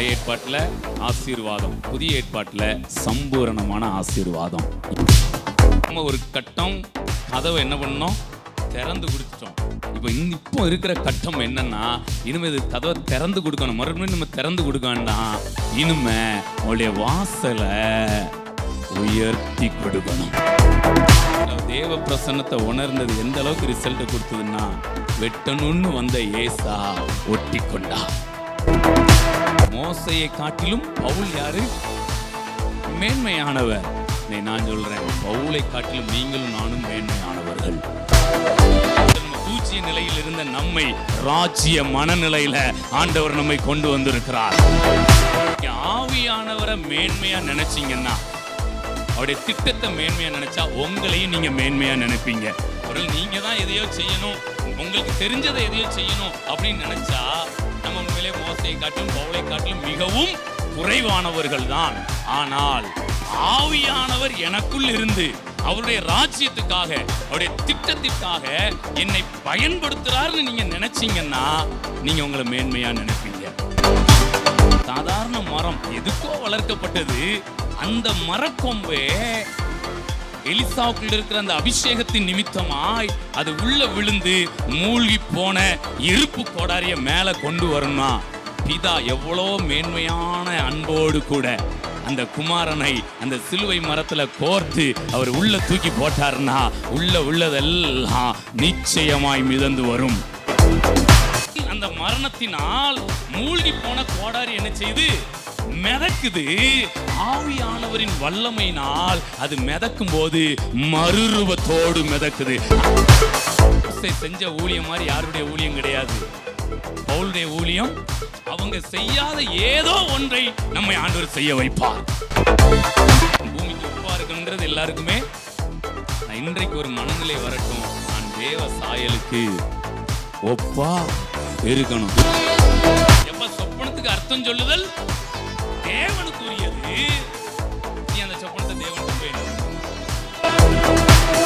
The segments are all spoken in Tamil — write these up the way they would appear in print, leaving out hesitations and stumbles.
பழைய ஏற்பாட்டில் ஆசீர்வாதம், புதிய ஏற்பாட்டில் சம்பூரணமான ஆசீர்வாதம். நம்ம ஒரு கட்டம் கதவை என்ன பண்ணோம், திறந்து கொடுத்துட்டோம். இப்போ இருக்கிற கட்டம் என்னன்னா, இனிமே இது கதவை திறந்து கொடுக்கணும். மறுபடியும் நம்ம திறந்து கொடுக்க வேண்டாம், இனிமே அவளுடைய வாசலை உயர்த்தி கொடுக்கணும். தேவ பிரசன்னத்தை உணர்ந்தது எந்த அளவுக்கு ரிசல்ட் கொடுத்ததுன்னா, வெட்டணும்னு வந்த ஏசா ஒட்டி கொண்டா. மோசையை காட்டிலும் பவுல் யாரு? மேன்மையானவர். நான் சொல்றேன், பவுலை காட்டிலும் நீங்களும் நானும் மேன்மையானவர்கள். பூச்சிய நிலையில் இருந்த நம்மை ராஜ்ய மனநிலையில ஆண்டவர் நம்மை கொண்டு வந்திருக்கிறார். ஆவியானவரை மேன்மையா நினைச்சீங்கன்னா, அவருடைய திட்டத்தை மேன்மையா நினைச்சா உங்களையும் நீங்க மேன்மையா நினைப்பீங்க. அவர்கள் நீங்க தான் எதையோ செய்யணும், உங்களுக்கு தெரிஞ்சதை எதையோ செய்யணும் அப்படின்னு நினைச்சா, நம்ம உண்மையிலே மோசையை காட்டிலும் பவுலை காட்டிலும் மிகவும் குறைவானவர்கள் தான். ஆனால் ஆவியானவர் எனக்குள் இருந்து அவருடைய ராஜ்யத்துக்காக, அவருடைய திட்டத்திற்காக என்னை பயன்படுத்துறாருன்னு நீங்க நினைச்சீங்கன்னா, நீங்க உங்களை மேன்மையா நினைப்பீங்க. சாதாரண மரம் எதுக்கோ வளர்க்கப்பட்டது. அந்த மரக்கொம்பே எலிசாவுக்குள்ள இருக்கிற அந்த அபிஷேகத்தின் நிமித்தமாய் அது உள்ள விழுந்து மூழ்கி போன இருப்பு கோடாரிய மேல கொண்டு வரணும்னா, பிதா எவ்வளோ மேன்மையான அன்போடு கூட அந்த குமாரனை அந்த சிலுவை மரத்துல கோர்த்து அவர் உள்ள தூக்கி போட்டார்னா, உள்ளதெல்லாம் நிச்சயமாய் மிதந்து வரும். அந்த மரணத்தினால் மூழ்கி போன கோடாரி என்ன செய்து மிதக்குது. ஆவியானவரின் வல்லமையினால் அது மிதக்கும் போது மறுரூபத்தோடு மிதக்குது. செஞ்ச ஊழியம் மாதிரி யாருடைய ஊழியம் கிடையாது. பவுலுடைய ஊழியம், அவங்க செய்யாத ஏதோ ஒன்றை நம்மை ஆண்டவர் செய்ய வைப்பார். பூமிக்கு ஒப்பா இருக்கணுங்கிறது எல்லாருக்குமே. இன்றைக்கு ஒரு மனநிலை வரட்டும், நான் தேவ சாயலுக்கு ஒப்பா இருக்கணும். எப்ப சொப்பனத்துக்கு அர்த்தம் சொல்லுதல் தேவனுக்குரியது, நீ அந்த சொப்பனத்தை தேவனுக்கு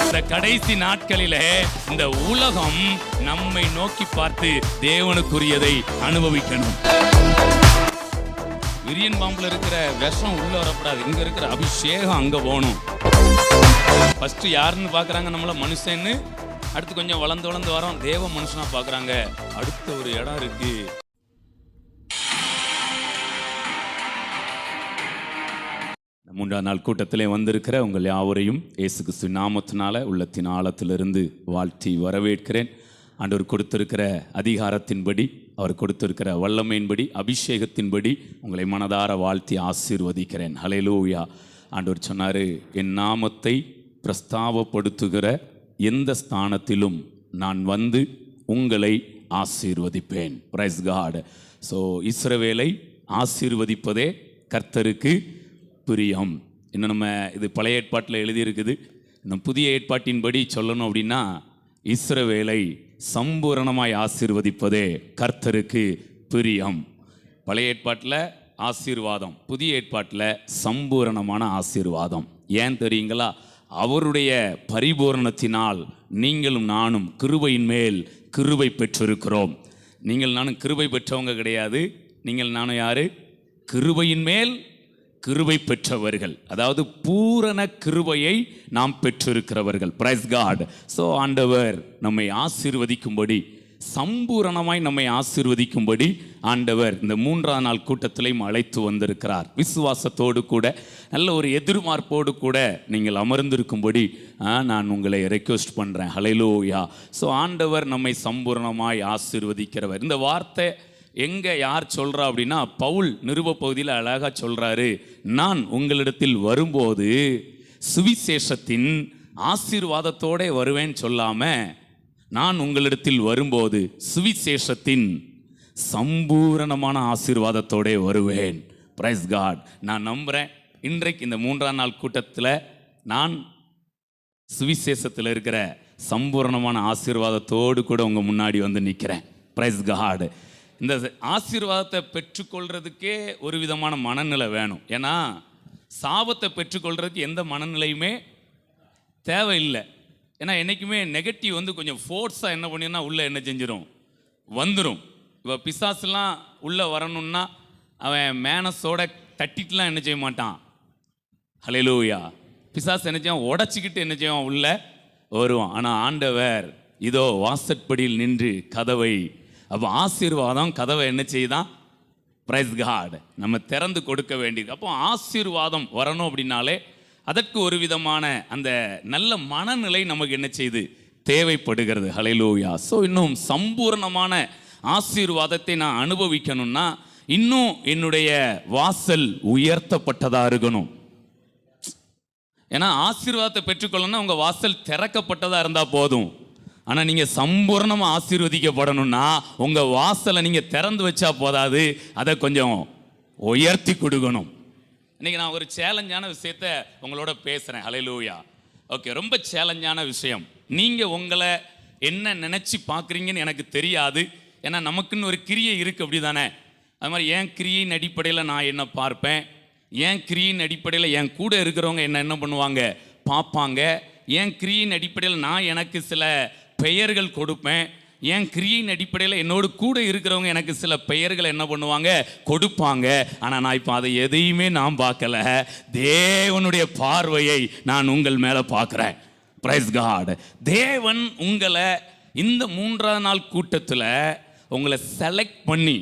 இந்த கடைசி நாட்களிலே இந்த உலகம் நம்மை நோக்கி பார்த்து தேவனுக்குரியதை அனுபவிக்கணும். விரியன் பாம்புல இருக்கிற விஷம் உள்ள வரக்கூடாது, இங்க இருக்கிற அபிஷேகம் அங்க போகணும். ஃபர்ஸ்ட் யாருன்னு பாக்குறாங்க நம்மள, மனுஷன்னு. அடுத்து கொஞ்சம் வளர்ந்து வரோம், தேவ மனுஷனா பாக்குறாங்க. அடுத்த ஒரு இடம் இருக்கு. மூன்றாம் நாள் கூட்டத்திலே வந்திருக்கிற உங்கள் யாவரையும் இயேசு கிறிஸ்து நாமத்தினால உள்ளத்தின் ஆழத்திலிருந்து வாழ்த்தி வரவேற்கிறேன். ஆண்டவர் கொடுத்திருக்கிற அதிகாரத்தின்படி, அவர் கொடுத்திருக்கிற வல்லமையின்படி, அபிஷேகத்தின்படி உங்களை மனதார வாழ்த்தி ஆசீர்வதிக்கிறேன். ஹல்லேலூயா. ஆண்டவர் சொன்னார், என் நாமத்தை பிரஸ்தாபப்படுத்துகிற எந்த ஸ்தானத்திலும் நான் வந்து உங்களை ஆசீர்வதிப்பேன். Price God. ஸோ இஸ்ரவேலை ஆசீர்வதிப்பதே கர்த்தருக்கு பிரியம். இன்னும் நம்ம இது பழைய ஏற்பாட்டில் எழுதியிருக்குது. இன்னும் புதிய ஏற்பாட்டின்படி சொல்லணும் அப்படின்னா, இஸ்ரவேலை சம்பூரணமாய் ஆசீர்வதிப்பதே கர்த்தருக்கு பிரியம். பழைய ஏற்பாட்டில் ஆசீர்வாதம், புதிய ஏற்பாட்டில் சம்பூரணமான ஆசீர்வாதம். ஏன் தெரியுங்களா? அவருடைய பரிபூரணத்தினால் நீங்களும் நானும் கிருபையின் மேல் கிருபை பெற்றிருக்கிறோம். நீங்கள் நானும் கிருபை பெற்றவங்க கிடையாது. நீங்கள் நானும் யாரு? கிருபையின் மேல் கிருபை பெற்றவர்கள். அதாவது பூரண கிருபையை நாம் பெற்றிருக்கிறவர்கள். Price God. ஸோ ஆண்டவர் நம்மை ஆசீர்வதிக்கும்படி, சம்பூரணமாய் நம்மை ஆசீர்வதிக்கும்படி ஆண்டவர் இந்த மூன்றாம் நாள் கூட்டத்திலையும் அழைத்து வந்திருக்கிறார். விசுவாசத்தோடு கூட, நல்ல ஒரு எதிர்பார்ப்போடு கூட நீங்கள் அமர்ந்திருக்கும்படி நான் உங்களை ரெக்வெஸ்ட் பண்ணுறேன். ஹல்லேலூயா. ஸோ ஆண்டவர் நம்மை சம்பூரணமாய் ஆசீர்வதிக்கிறவர். இந்த வார்த்தை எங்கே யார் சொல்கிறா அப்படின்னா, பவுல் நிருப பகுதியில் அழகாக சொல்கிறாரு, நான் உங்களிடத்தில் வரும்போது சுவிசேஷத்தின் ஆசீர்வாதத்தோடு வருவேன்னு சொல்லாமல், நான் உங்களிடத்தில் வரும்போது சுவிசேஷத்தின் சம்பூரணமான ஆசீர்வாதத்தோடு வருவேன். Praise God. நான் நம்புகிறேன், இன்றைக்கு இந்த மூன்றாம் நாள் கூட்டத்தில் நான் சுவிசேஷத்தில் இருக்கிற சம்பூரணமான ஆசீர்வாதத்தோடு கூட உங்கள் முன்னாடி வந்து நிற்கிறேன். Praise God. இந்த ஆசீர்வாதத்தை பெற்றுக்கொள்றதுக்கே ஒரு விதமான மனநிலை வேணும். ஏன்னா சாபத்தை பெற்றுக்கொள்றதுக்கு எந்த மனநிலையுமே தேவையில்லை. ஏன்னா என்றைக்குமே நெகட்டிவ் வந்து கொஞ்சம் ஃபோர்ஸாக என்ன பண்ணினா உள்ளே என்ன செஞ்சிடும், வந்துடும். இப்போ பிசாசுலாம் உள்ளே வரணும்னா அவன் மேனஸோட தட்டிட்டுலாம் என்ன செய்ய மாட்டான். ஹல்லேலூயா. பிசாசு என்ன செய்வான், உடச்சிக்கிட்டு என்ன செய்வான், உள்ள வருவான். ஆனால் ஆண்டவர் இதோ வாசற்படியில் நின்று கதவை, அப்போ ஆசீர்வாதம் கதவை என்ன செய்தான், பிரைஸ் காட், நம்ம திறந்து கொடுக்க வேண்டியது. அப்போ ஆசீர்வாதம் வரணும் அப்படின்னாலே அதற்கு ஒரு விதமான அந்த நல்ல மனநிலை நமக்கு என்ன செய்யுது, தேவைப்படுகிறது. ஹல்லேலூயா. ஸோ இன்னும் சம்பூர்ணமான ஆசீர்வாதத்தை நான் அனுபவிக்கணும்னா இன்னும் என்னுடைய வாசல் உயர்த்தப்பட்டதாக இருக்கணும். ஏன்னா ஆசீர்வாதத்தை பெற்றுக்கொள்ளணும்னா உங்கள் வாசல் திறக்கப்பட்டதாக இருந்தால் போதும். ஆனால் நீங்கள் சம்பூர்ணமாக ஆசீர்வதிக்கப்படணும்னா உங்கள் வாசலை நீங்கள் திறந்து வச்சா போதாது, அதை கொஞ்சம் உயர்த்தி கொடுக்கணும். இன்றைக்கி நான் ஒரு சேலஞ்சான விஷயத்தை உங்களோட பேசுகிறேன். ஹல்லேலூயா. ஓகே, ரொம்ப சேலஞ்சான விஷயம். நீங்கள் உங்களை என்ன நினச்சி பார்க்குறீங்கன்னு எனக்கு தெரியாது. ஏன்னா நமக்குன்னு ஒரு கிரியை இருக்குது, அப்படி தானே? அது மாதிரி என் கிரியின் அடிப்படையில் நான் என்ன பார்ப்பேன், என் கிரியின் அடிப்படையில் என் கூட இருக்கிறவங்க என்ன பண்ணுவாங்க, பார்ப்பாங்க. என் கிரியின் அடிப்படையில் நான் எனக்கு சில பெயர்கள் கொடுப்பேன். என் கிரியின் அடிப்படையில் என்னோடு கூட இருக்கிறவங்க எனக்கு சில பெயர்களை என்ன பண்ணுவாங்க, கொடுப்பாங்க. ஆனால் நான் இப்போ அதை எதையுமே நான் பார்க்கல. தேவனுடைய பார்வையை நான் உங்கள் மேலே பார்க்குறேன். Praise God. தேவன் உங்களை இந்த 3ஆவது நாள் கூட்டத்தில் உங்களை செலக்ட் பண்ணி,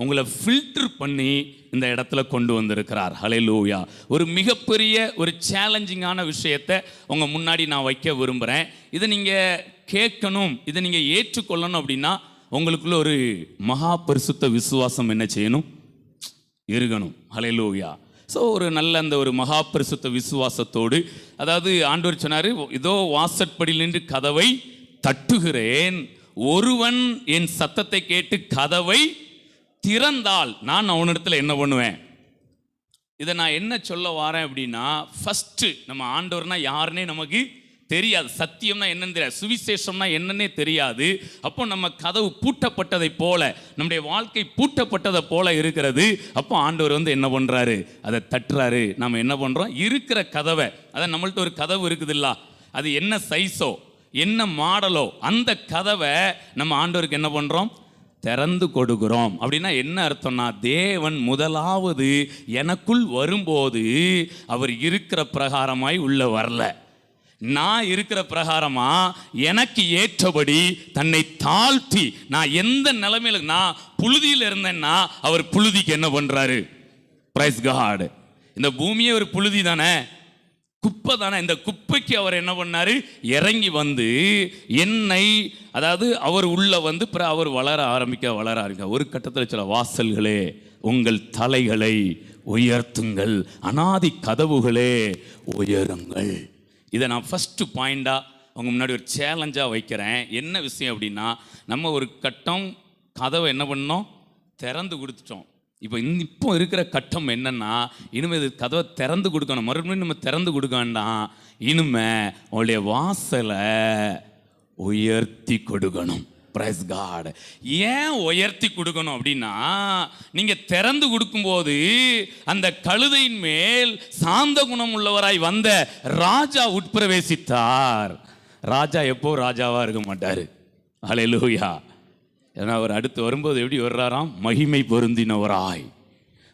உங்களை ஃபில்டர் பண்ணி இந்த இடத்துல கொண்டு வந்திருக்கிறார். ஹல்லேலூயா. ஒரு மிகப்பெரிய ஒரு சேலஞ்சிங்கான விஷயத்தை உங்கள் முன்னாடி நான் வைக்க விரும்புகிறேன். இதை நீங்கள் கேட்கணும், இதை நீங்கள் ஏற்றுக்கொள்ளணும் அப்படின்னா உங்களுக்குள்ள ஒரு மகா பரிசுத்த விசுவாசம் என்ன செய்யணும், இருக்கணும். ஹல்லேலூயா. ஸோ ஒரு நல்ல அந்த ஒரு மகா பரிசுத்த விசுவாசத்தோடு, அதாவது ஆண்டவர் சொன்னார், இதோ வாசற்படியில் நின்று கதவை தட்டுகிறேன், ஒருவன் என் சத்தத்தை கேட்டு கதவை திறந்தால் நான் அவனிடத்தில் என்ன பண்ணுவேன். இதை நான் என்ன சொல்ல வரேன் அப்படின்னா, ஃபஸ்ட்டு நம்ம ஆண்டவர்னா யாருன்னே நமக்கு தெரியாது. சத்தியம்னா என்னன்னு தெரியாது, சுவிசேஷம்னா என்னன்னே தெரியாது. அப்போ நம்ம கதவு பூட்டப்பட்டதை போல, நம்முடைய வாழ்க்கை பூட்டப்பட்டதை போல இருக்கிறது. அப்போ ஆண்டவர் வந்து என்ன பண்ணுறாரு, அதை தட்டுறாரு. நம்ம என்ன பண்ணுறோம், இருக்கிற கதவை, அதான் நம்மள்ட்ட ஒரு கதவு இருக்குதுல்ல, அது என்ன சைஸோ என்ன மாடலோ அந்த கதவை நம்ம ஆண்டவருக்கு என்ன பண்ணுறோம், திறந்து கொடுக்கிறோம். அப்படின்னா என்ன அர்த்தம்னா, தேவன் முதலாவது எனக்குள் வரும்போது அவர் இருக்கிற பிரகாரமாய் உள்ள வரல, நான் இருக்கிற பிரகாரமா எனக்கு ஏற்றபடி தன்னை தாழ்த்தி, நான் எந்த நிலைமையில, நான் புழுதியில் இருந்தேன்னா அவர் புழுதிக்கு என்ன பண்றாரு, பிரைஸ் காட். இந்த பூமியே ஒரு புழுதி தானே, குப்பை தானே, இந்த குப்பைக்கு அவர் என்ன பண்ணாரு, இறங்கி வந்து என்னை, அதாவது அவர் உள்ள வந்து அவர் வளர ஆரம்பிக்க ஒரு கட்டத்தில் சொல்ல, வாசல்களே உங்கள் தலைகளை உயர்த்துங்கள், அனாதி கதவுகளே உயருங்கள். இதை நான் ஃபஸ்ட்டு பாயிண்டாக அவங்க முன்னாடி ஒரு சேலஞ்சாக வைக்கிறேன். என்ன விஷயம் அப்படின்னா, நம்ம ஒரு கட்டம் கதவை என்ன பண்ணோம், திறந்து கொடுத்துட்டோம். இப்போ இருக்கிற கட்டம் என்னன்னா, இனிமேல் கதவை திறந்து கொடுக்கணும், மறுபடியும் நம்ம திறந்து கொடுக்க வேண்டாம், இனிமே உங்களுடைய வாசலை உயர்த்தி கொடுக்கணும். Praise God. ஏன் உயர்த்தி கொடுக்கணும் அப்படின்னா, நீங்கள் திறந்து கொடுக்கும்போது அந்த கழுதையின் மேல் சாந்த குணம் உள்ளவராய் வந்த ராஜா உட்பிரவேசித்தார். ராஜா எப்போ ராஜாவாக இருக்க மாட்டார். ஹல்லேலூயா. ஏன்னா அவர் அடுத்து வரும்போது எப்படி வர்றாராம், மகிமை பொருந்தினவராய்,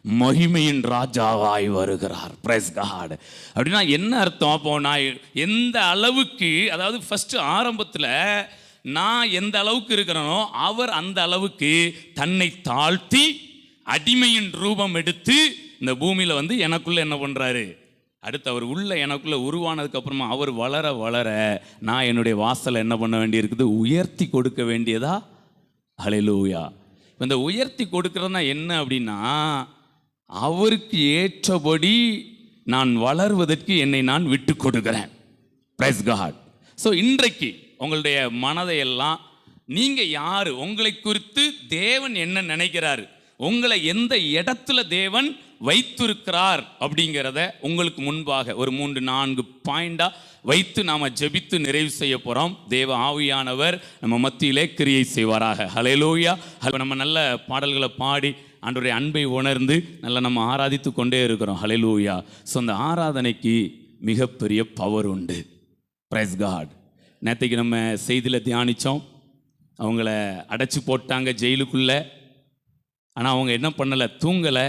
மகிமையின் ராஜாவாய் வருகிறார். Praise God. அப்படின்னா என்ன அர்த்தம், அப்போ நான் எந்த அளவுக்கு, அதாவது ஃபஸ்ட்டு ஆரம்பத்தில் நான் எந்த அளவுக்கு இருக்கிறேனோ அவர் அந்த அளவுக்கு தன்னை தாழ்த்தி அடிமையின் ரூபம் எடுத்து இந்த பூமியில் வந்து எனக்குள்ள என்ன பண்ணுறாரு, அடுத்து அவர் உள்ள எனக்குள்ள உருவானதுக்கு அப்புறமா அவர் வளர வளர நான் என்னுடைய வாசலை என்ன பண்ண வேண்டியிருக்குது, உயர்த்தி கொடுக்க வேண்டியதா. ஹல்லேலூயா. இந்த உயர்த்தி கொடுக்கறதுனா என்ன அப்படின்னா, அவருக்கு ஏற்றபடி நான் வளர்வதற்கு என்னை நான் விட்டு கொடுக்கிறேன். Price God. ஸோ இன்றைக்கு உங்களுடைய மனதையெல்லாம், நீங்கள் யார், உங்களை குறித்து தேவன் என்ன நினைக்கிறாரு, உங்களை எந்த இடத்துல தேவன் வைத்திருக்கிறார் அப்படிங்கிறத உங்களுக்கு முன்பாக ஒரு 3-4 பாயிண்டாக வைத்து நாம் ஜெபித்து நிறைவு செய்ய போகிறோம். தேவ ஆவியானவர் நம்ம மத்தியிலே கிரியை செய்வாராக. ஹல்லேலூயா. நம்ம நல்ல பாடல்களை பாடி ஆண்டவருடைய அன்பை உணர்ந்து நல்லா நம்ம ஆராதித்து கொண்டே இருக்கிறோம். ஹல்லேலூயா. ஸோ அந்த ஆராதனைக்கு மிகப்பெரிய பவர் உண்டு. Praise God. நேற்றைக்கு நம்ம செய்தியில் தியானித்தோம், அவங்கள அடைச்சி போட்டாங்க ஜெயிலுக்குள்ளே. ஆனால் அவங்க என்ன பண்ணலை, தூங்கலை.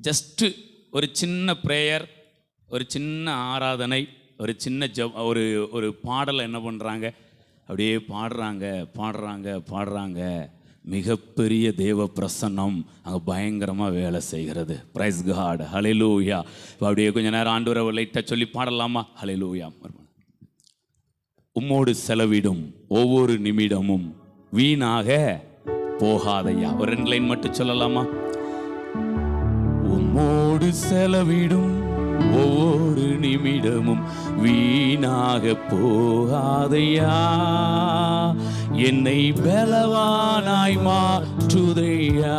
ஜஸ்ட்டு ஒரு சின்ன ப்ரேயர், ஒரு சின்ன ஆராதனை, ஒரு சின்ன ஒரு ஒரு பாடலை என்ன பண்ணுறாங்க, அப்படியே பாடுறாங்க. மிகப்பெரிய தேவ பிரசன்னம் அங்கே பயங்கரமாக வேலை செய்கிறது. Price God, hallelujah. இப்போ அப்படியே கொஞ்சம் நேரம் ஆண்டவரை லைட்டாக சொல்லி பாடலாமா? ஹல்லேலூயா. உம்மோடு செலவிடும் ஒவ்வொரு நிமிடமும் வீணாக போகாதையா. ஒரு 2 லைன் மட்டும் சொல்லலாமா? உம்மோடு செலவிடும் ஒவ்வொரு நிமிடமும் வீணாக போகாதையா, என்னை பலவானாய் மாற்றுதையா.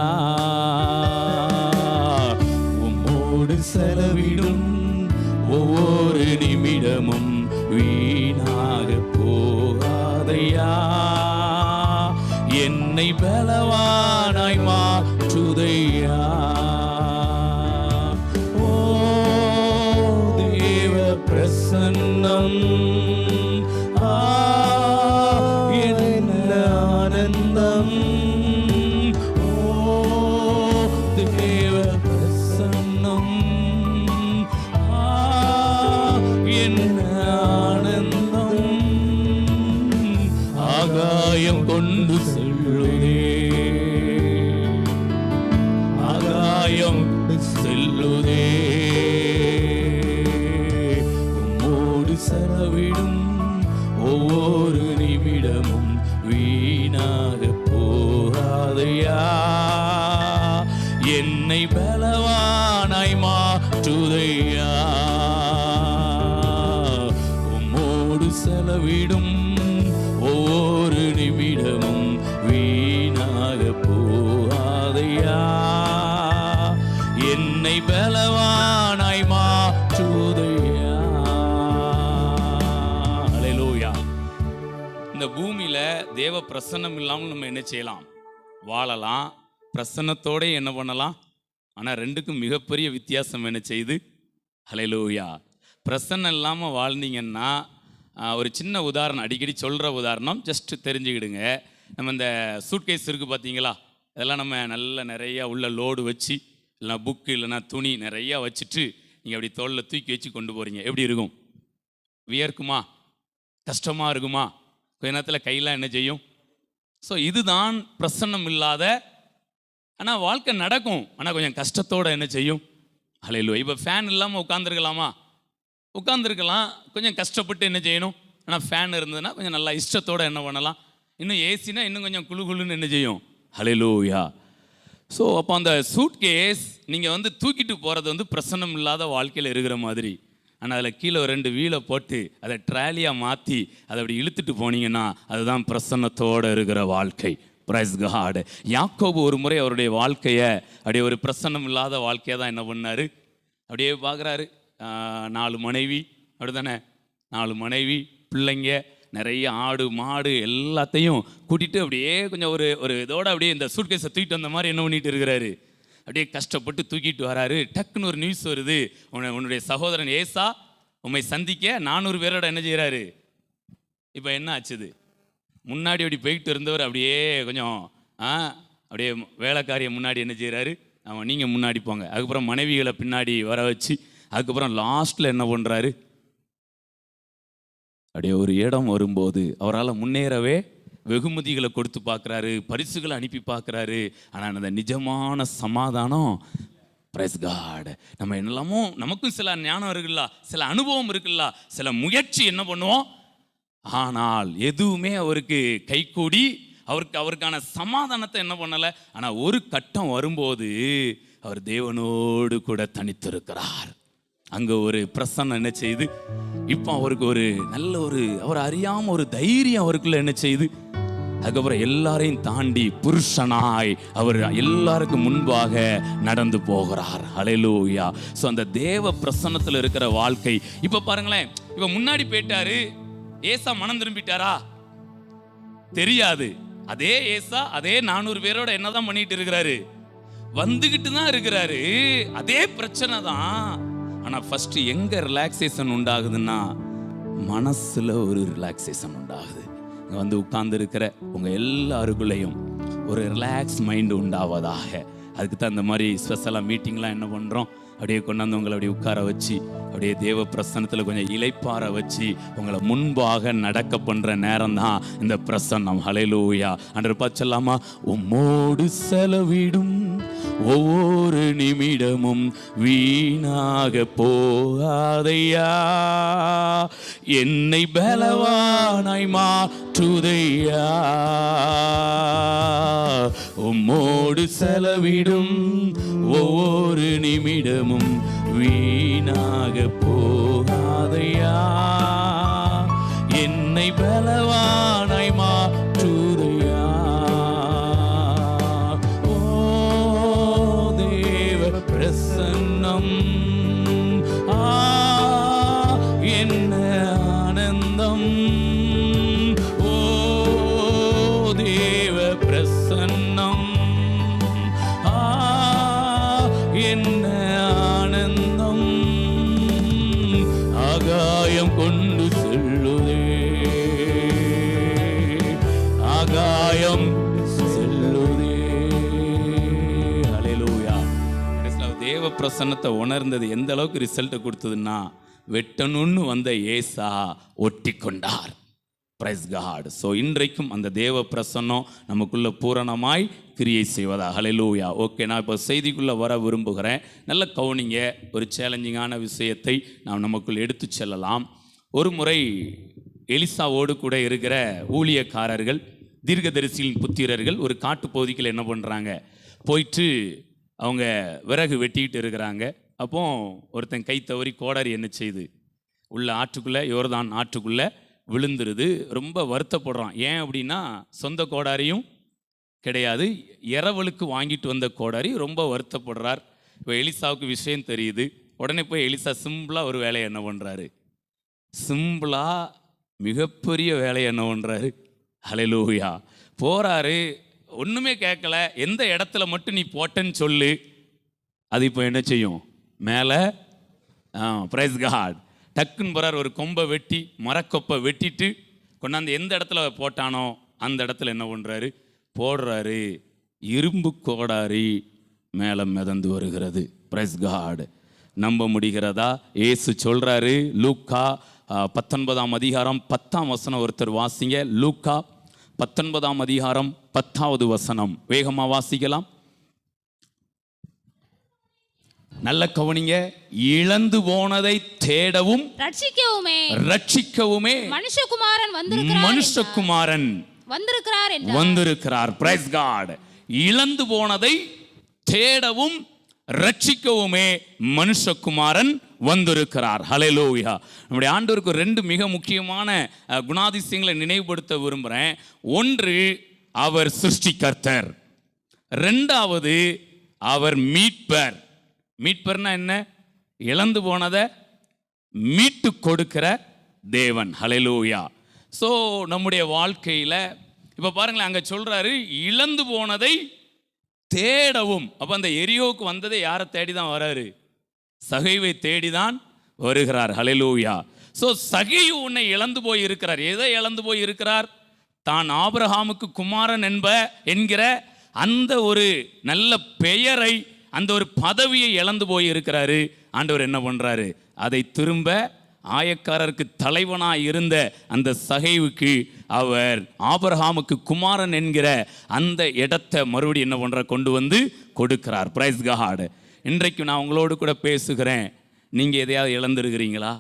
உம்மோடு செலவிடும் ஒவ்வொரு நிமிடமும் வீணாக போகாதையா, என்னை பலவானாய் மாற்றுதையா. பிரசன்னம் என்ன ஆனந்தம், தேவ பிரசன்னம் என்ன ஆனந்தம். ஆகாயம் கொண்டு செல்லுதே, ஆகாயம் செல்லுதே, செலவிடும் ஒவ்வொரு நிமிடமும் வீணாக போகாதையா, என்னை பலவானாய் மாற்றுதையா. உம்மோடு செலவிடும் ஒவ்வொரு நிமிடமும் வீணாக போகாதையா, என்னை பலவானாய் மாற்றுதையா. இந்த பூமியில தேவ பிரசன்னம் இல்லாமல் நம்ம என்ன செய்யலாம்? வாழலாம். பிரசன்னத்தோட என்ன பண்ணலாம்? ஆனால் ரெண்டுக்கும் மிகப்பெரிய வித்தியாசம் என்ன செய்யுது? ஹல்லேலூயா. பிரசன்னம் இல்லாமல் வாழ்ந்தீங்கன்னா, ஒரு சின்ன உதாரணம், அடிக்கடி சொல்கிற உதாரணம், ஜஸ்ட் தெரிஞ்சுக்கிடுங்க. நம்ம இந்த சூட்கேஸ் இருக்குது பார்த்தீங்களா, இதெல்லாம் நம்ம நல்ல நிறையா உள்ள லோடு வச்சு, இல்லைனா புக்கு இல்லைனா துணி நிறையா வச்சுட்டு நீங்கள் அப்படி தோளில் தூக்கி வச்சு கொண்டு போகிறீங்க. எப்படி இருக்கும்? வியர்க்குமா? கஷ்டமாக இருக்குமா? கொஞ்ச நேரத்தில் கையெல்லாம் என்ன செய்யும்? ஸோ இதுதான் பிரசன்னம் இல்லாத. ஆனால் வாழ்க்கை நடக்கும், ஆனால் கொஞ்சம் கஷ்டத்தோடு என்ன செய்யும்? ஹல்லேலூயா. இப்போ ஃபேன் இல்லாமல் உட்காந்துருக்கலாமா? உட்காந்துருக்கலாம். கொஞ்சம் கஷ்டப்பட்டு என்ன செய்யணும்? ஆனால் ஃபேன் இருந்ததுன்னா கொஞ்சம் நல்லா இஷ்டத்தோடு என்ன பண்ணலாம்? இன்னும் ஏசினா இன்னும் கொஞ்சம் குழுன்னு என்ன செய்யும்? ஹல்லேலூயா. ஸோ அப்போ அந்த சூட்கேஸ் நீங்கள் தூக்கிட்டு போகிறது பிரசன்னம் இல்லாத வாழ்க்கையில் இருக்கிற மாதிரி. ஆனால் அதில் கீழே 2 வீலை போட்டு அதை ட்ராலியாக மாற்றி அதை அப்படி இழுத்துட்டு போனீங்கன்னா அதுதான் பிரசன்னத்தோடு இருக்கிற வாழ்க்கை. Praise God. யாக்கோபு ஒரு முறை அவருடைய வாழ்க்கையை அப்படியே ஒரு பிரசன்னம் இல்லாத வாழ்க்கையை தான் என்ன பண்ணார்? அப்படியே பார்க்குறாரு. 4 மனைவி, அப்படி தானே? 4 மனைவி, பிள்ளைங்க, நிறைய ஆடு மாடு எல்லாத்தையும் கூட்டிகிட்டு அப்படியே கொஞ்சம் ஒரு இதோட அப்படியே இந்த சூட்கேஸை தூக்கிட்டு வந்த மாதிரி என்ன பண்ணிட்டு இருக்கிறாரு? அப்படியே கஷ்டப்பட்டு தூக்கிட்டு வராரு. டக்குன்னு ஒரு நியூஸ் வருது, உன்னுடைய சகோதரன் ஏசா உண்மை சந்திக்க 400 பேரோட என்ன செய்கிறாரு? இப்போ என்ன ஆச்சுது? முன்னாடி அப்படி போயிட்டு இருந்தவர் அப்படியே கொஞ்சம் அப்படியே வேலைக்காரியை முன்னாடி என்ன செய்கிறாரு? நீங்கள் முன்னாடி போங்க. அதுக்கப்புறம் மனைவிகளை பின்னாடி வர வச்சு அதுக்கப்புறம் லாஸ்ட்டில் என்ன பண்ணுறாரு? அப்படியே ஒரு இடம் வரும்போது அவரால் முன்னேறவே வெகுமதிகளை கொடுத்து பார்க்குறாரு, பரிசுகளை அனுப்பி பார்க்குறாரு. ஆனால் அந்த நிஜமான சமாதானம், பிரைஸ் காட், நம்ம என்னெல்லாமோ நமக்கும் சில ஞானம் இருக்குல்ல, சில அனுபவம் இருக்குல்ல, சில முயற்சி என்ன பண்ணுவோம், ஆனால் எதுவுமே அவருக்கு கைகூடி அவருக்கான சமாதானத்தை என்ன பண்ணலை. ஆனால் ஒரு கட்டம் வரும்போது அவர் தேவனோடு கூட தனித்திருக்கிறார். அங்கே ஒரு பிரசன்னம் என்ன செய்யுது? இப்போ அவருக்கு ஒரு நல்ல அவர் அறியாமல் ஒரு தைரியம் அவருக்குள்ள என்ன செய்யுது? அதுக்கப்புறம் எல்லாரையும் தாண்டி புருஷனாய் அவர் எல்லாருக்கும் முன்பாக நடந்து போகிறார். ஹல்லேலூயா. ஸோ அந்த தேவ பிரசன்னத்தில் இருக்கிற வாழ்க்கை. இப்போ பாருங்களேன், இப்போ முன்னாடி போயிட்டாரு, ஏசா மனம் திரும்பிட்டாரா? தெரியாது. அதே ஏசா அதே 400 பேரோட என்னதான் பண்ணிட்டு இருக்கிறாரு? வந்துகிட்டு தான் இருக்கிறாரு. அதே பிரச்சனை தான். ஆனால் ஃபர்ஸ்ட் எங்க ரிலாக்ஸேஷன் உண்டாகுதுன்னா மனசுல ஒரு ரிலாக்ஸேஷன் உண்டாகுது. உட்கார்ந்து இருக்கிற உங்க எல்லாருக்குள்ளேயும் ஒரு ரிலாக்ஸ் மைண்ட் உண்டாவதாக. அதுக்கு தான் இந்த மாதிரி ஸ்பெஷலாக மீட்டிங்லாம் என்ன பண்ணுறோம், அப்படியே கொண்டாந்து உங்களை அப்படியே உட்கார வச்சு அப்படியே தேவ பிரசன்னத்தில் கொஞ்சம் இளைப்பாற வச்சு உங்களை முன்பாக நடக்க பண்ணுற நேரம் தான் இந்த பிரசன்னம். ஹல்லேலூயா. ஆண்டவர் பார்த்து சொல்லாமா, உம்மோடு செலவிடும் ஒவ்வொரு நிமிடமும் வீணாக போகாதையா, என்னை பலவானாய் மாற்றுதையா, உம்மோடு செலவிடும் ஒவ்வொரு நிமிடமும் வீணாக போகாதையா, என்னை பலவானாய் மாற்றுதையா. ஓ தேவ பிரசன்னம், என்ன ஆனந்தம். ஓ தேவ பிரசன்னம், என்ன ஆனந்தம். ஆகாயம் கொண்டு செல்லுதே, ஆகாயம் செல்லுதே. ஹல்லேலூயா. தேவ பிரசன்னத்தை உணர்ந்தது எந்த அளவுக்கு ரிசல்ட் கொடுத்ததுன்னா, வெட்டணும்னு வந்த ஏசா ஒட்டி கொண்டார். Price God. ஸோ இன்றைக்கும் அந்த தேவ பிரசன்னம் நமக்குள்ள பூரணமாய் கிரியை செய்வதா. ஹல்லேலூயா. ஓகே, நான் இப்போ செய்திக்குள்ளே வர விரும்புகிறேன். நல்ல கவனிங்க. ஒரு சேலஞ்சிங்கான விஷயத்தை நாம் நமக்குள் எடுத்து செல்லலாம். ஒரு முறை எலிசாவோடு கூட இருக்கிற ஊழியக்காரர்கள், தீர்க்கதரிசியின் புத்திரர்கள் ஒரு காட்டுப்பகுதியில் என்ன பண்ணுறாங்க, போயிட்டு அவங்க விறகு வெட்டிக்கிட்டு இருக்கிறாங்க. அப்போ ஒருத்தன் கை தவறி கோடாரி என்ன செய்யுது, உள்ள ஆற்றுக்குள்ளே, யோர்தான் ஆற்றுக்குள்ளே விழுந்துருது. ரொம்ப வருத்தப்படுறான். ஏன் அப்படின்னா, சொந்த கோடாரியும் கிடையாது, இரவலுக்கு வாங்கிட்டு வந்த கோடாரி. ரொம்ப வருத்தப்படுறார். இப்போ எலிசாவுக்கு விஷயம் தெரியுது. உடனே போய் எலிசா சிம்பிளாக ஒரு வேலையை என்ன பண்ணுறாரு, சிம்பிளாக மிகப்பெரிய வேலையை என்ன பண்ணுறாரு. ஹல்லேலூயா. போகிறாரு, ஒன்றுமே கேட்கல. எந்த இடத்துல மட்டும் நீ போட்டேன்னு சொல்லு, அது இப்போ என்ன செய்யும், மேலே. Praise God. டக்குன்னு போகிறார், ஒரு கொம்பை வெட்டி, மரக்கொப்பை வெட்டிட்டு கொண்டாந்து எந்த இடத்துல போட்டானோ அந்த இடத்துல என்ன பண்ணுறாரு, போடுறாரு. இரும்பு கோடாரி மேலே மிதந்து வருகிறது. Praise God. நம்ப முடிகிறதா? இயேசு சொல்கிறாரு. லூக்கா 19ஆம் அதிகாரம் 10ஆம் வசனம் ஒருத்தர் வாசிங்க. லூக்கா 19ஆம் அதிகாரம் 10வது வசனம் வேகமாக வாசிக்கலாம். நல்ல கவனிங்க. இழந்து போனதை தேடவும் ரட்சிக்கவுமே மனுஷகுமாரன் வந்திருக்கிறார். Praise God. இழந்து போனதை தேடவும் ரட்சிக்கவுமே மனுஷகுமாரன் வந்திருக்கிறார். ஹல்லேலூயா. நம்முடைய ஆண்டவருக்கு 2 மிக முக்கியமான குணாதிசயங்களை நினைவுபடுத்த விரும்புகிறேன். ஒன்று, அவர் சிருஷ்டிகர்த்தர். 2வது, அவர் மீட்பர். மீட்பர்னா என்ன? இழந்து போனதை மீட்டு கொடுக்கிற தேவன். ஹல்லேலூயா. ஸோ நம்முடைய வாழ்க்கையில் இப்போ பாருங்களேன், அங்கே சொல்கிறாரு இழந்து போனதை தேடவும். அப்போ அந்த எரியோவுக்கு வந்ததை யாரை தேடி தான் வராரு? சகைவை தேடி தான் வருகிறார். ஹல்லேலூயா. ஸோ சகைவு உன்னை இழந்து போய் இருக்கிறார். எதை இழந்து போய் இருக்கிறார்? தான் ஆபிரகாமுக்கு குமாரன் என்கிற அந்த ஒரு நல்ல பெயரை, அந்த ஒரு பதவியை இழந்து போய் இருக்கிறாரு. ஆண்டவர் என்ன பண்ணுறாரு, அதை திரும்ப ஆயக்காரருக்கு தலைவனாக இருந்த அந்த சகைவுக்கு அவர் ஆபிரகாமுக்கு குமாரன் என்கிற அந்த இடத்தை மறுபடியும் என்ன பண்ணுற, கொண்டு வந்து கொடுக்கிறார். Praise God. இன்றைக்கு நான் உங்களோடு கூட பேசுகிறேன். நீங்கள் எதையாவது இழந்திருக்கிறீங்களா?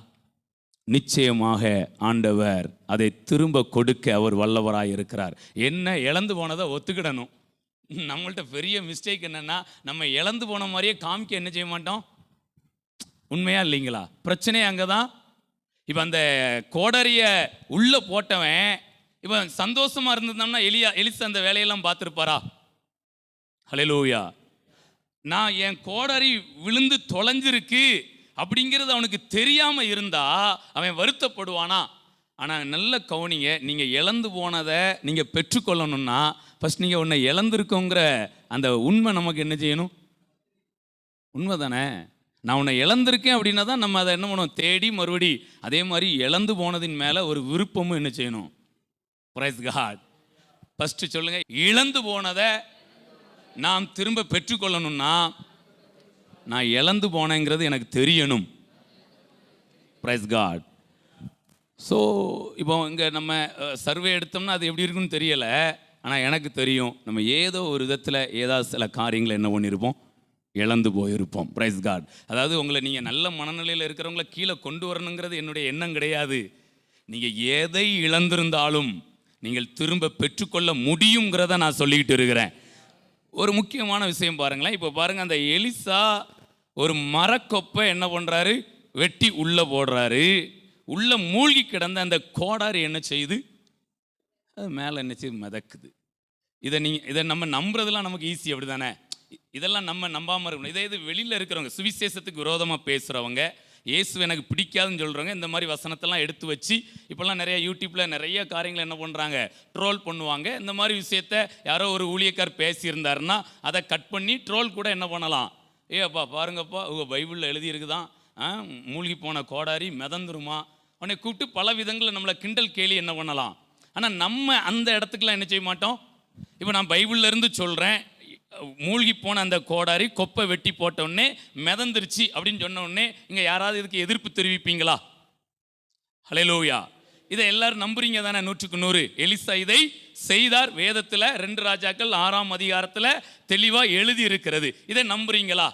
நிச்சயமாக ஆண்டவர் அதை திரும்ப கொடுக்க அவர் வல்லவராக இருக்கிறார். என்ன இழந்து போனதை ஒத்துக்கிடணும். நம்மள்ட்ட பெரிய மிஸ்டேக் என்னென்னா, நம்ம இழந்து போன மாதிரியே காமிக்க என்ன செய்ய மாட்டோம். உண்மையா இல்லைங்களா? பிரச்சனையே அங்கே தான். இப்போ அந்த கோடரியை உள்ளே போட்டவன் இப்போ சந்தோஷமாக இருந்ததுனா எலிசா அந்த வேலையெல்லாம் பார்த்துருப்பாரா? ஹல்லேலூயா. நான் என் கோடரி விழுந்து தொலைஞ்சிருக்கு அப்படிங்கிறது அவனுக்கு தெரியாமல் இருந்தா அவன் வருத்தப்படுவானா? ஆனால் நல்ல கவனிங்க, நீங்கள் இழந்து போனதை நீங்கள் பெற்றுக்கொள்ளணும்னா ஃபஸ்ட் நீங்கள் உன்னை இழந்திருக்கோங்கிற அந்த உண்மை நமக்கு என்ன செய்யணும்? உண்மை தானே? நான் உன்னை இழந்திருக்கேன் அப்படின்னா தான் நம்ம அதை என்ன பண்ணுவோம், தேடி மறுபடி. அதே மாதிரி இழந்து போனதின் மேலே ஒரு விருப்பமும் என்ன செய்யணும். Price God. ஃபஸ்ட்டு சொல்லுங்கள், இழந்து போனதை நாம் திரும்ப பெற்றுக்கொள்ளணும்னா நான் இழந்து போனேங்கிறது எனக்கு தெரியணும். Price God. ஸோ இப்போ இங்கே நம்ம சர்வே எடுத்தோம்னா அது எப்படி இருக்குன்னு தெரியலை. ஆனால் எனக்கு தெரியும், நம்ம ஏதோ ஒரு விதத்தில் ஏதாவது சில காரியங்களை என்ன பண்ணியிருப்போம், இழந்து போயிருப்போம். Praise God. அதாவது உங்களை நீங்கள் நல்ல மனநிலையில் இருக்கிறவங்கள கீழே கொண்டு வரணுங்கிறது என்னுடைய எண்ணம் கிடையாது. நீங்கள் எதை இழந்திருந்தாலும் நீங்கள் திரும்ப பெற்றுக்கொள்ள முடியுங்கிறத நான் சொல்லிக்கிட்டு இருக்கிறேன். ஒரு முக்கியமான விஷயம் பாருங்களேன். இப்போ பாருங்கள், அந்த எலிசா ஒரு மரக்கொப்பை என்ன பண்ணுறாரு, வெட்டி உள்ளே போடுறாரு. உள்ளே மூழ்கி கிடந்த அந்த கோடாரி என்ன செய்யுது, அது மேலே என்ன செய்யுது, மிதக்குது. இதை நம்ம நம்புறதுலாம் நமக்கு ஈஸி, அப்படி தானே? இதெல்லாம் நம்ம நம்பாமல் இருக்கணும். இதே இது வெளியில் இருக்கிறவங்க, சுவிசேஷத்துக்கு விரோதமாக பேசுகிறவங்க, இயேசு எனக்கு பிடிக்காதுன்னு சொல்கிறவங்க, இந்த மாதிரி வசனத்தெல்லாம் எடுத்து வச்சு இப்போல்லாம் நிறைய யூடியூப்பில் நிறைய காரியங்கள் என்ன பண்ணுறாங்க, ட்ரோல் பண்ணுவாங்க. இந்த மாதிரி விஷயத்த யாரோ ஒரு ஊழியக்கார் பேசியிருந்தாருன்னா அதை கட் பண்ணி ட்ரோல் கூட என்ன பண்ணலாம், அப்பா பாருங்கப்பா உங்கள் பைபிளில் எழுதியிருக்குதான், மூழ்கி போன கோடாரி மிதந்துருமா, உன்னை கூப்பிட்டு பல விதங்களில் நம்மளை கிண்டல் கேலி என்ன பண்ணலாம். ஆனால் நம்ம அந்த இடத்துக்குலாம் என்ன செய்ய மாட்டோம். இப்போ நான் பைபிள்ல இருந்து சொல்கிறேன், மூழ்கி போன அந்த கோடாரி கொப்பை வெட்டி போட்டோடனே மிதந்துருச்சு அப்படின்னு சொன்ன உடனே இங்கே யாராவது இதுக்கு எதிர்ப்பு தெரிவிப்பீங்களா? ஹல்லேலூயா. இதை எல்லாரும் நம்புறீங்க தானே? 100க்கு 100 எலிசா இதை செய்தார். வேதத்தில் 2 ராஜாக்கள் 6ஆம் அதிகாரத்தில் தெளிவாக எழுதி இருக்கிறது. இதை நம்புறீங்களா?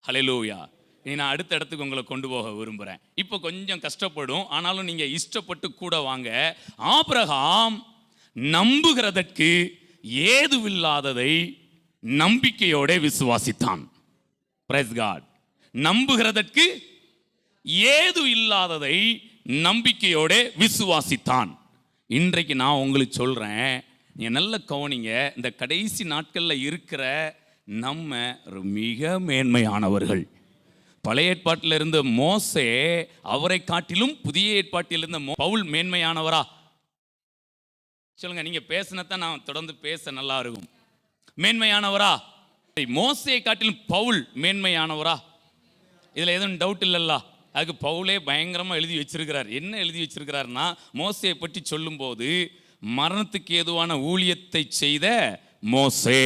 ஹல்லேலூயா. இனி நான் அடுத்த இடத்துக்கு உங்களை கொண்டு போக விரும்புகிறேன். இப்போ கொஞ்சம் கஷ்டப்படும், ஆனாலும் நீங்கள் இஷ்டப்பட்டு கூட வாங்க. ஆபிரகாம் நம்புகிறதற்கு ஏதுவில்லாததை நம்பிக்கையோட விசுவாசித்தான். Price God. நம்புகிறதற்கு ஏது இல்லாததை நம்பிக்கையோட விசுவாசித்தான். இன்றைக்கு நான் உங்களுக்கு சொல்கிறேன், நீங்கள் நல்ல கவனிங்க. இந்த கடைசி நாட்களில் இருக்கிற நம்ம மிக மேன்மையானவர்கள். பழைய ஏற்பாட்டில் இருந்த மோசே அவரை காட்டிலும் புதிய ஏற்பாட்டில் இருந்த பவுல் மேன்மையானவரா? சொல்லுங்க. நீங்க பேசினதான் நான் தொடர்ந்து பேச நல்லா இருக்கும். மேன்மையானவரா? மோசையை காட்டிலும் பவுல் மேன்மையானவரா? இதுல எதுவும் டவுட் இல்லல்ல. அதுக்கு பவுலே பயங்கரமா எழுதி வச்சிருக்கிறார். என்ன எழுதி வச்சிருக்கிறார்னா, மோசையை பற்றி சொல்லும் போது, மரணத்துக்கு ஏதுவான ஊழியத்தை செய்த மோசே,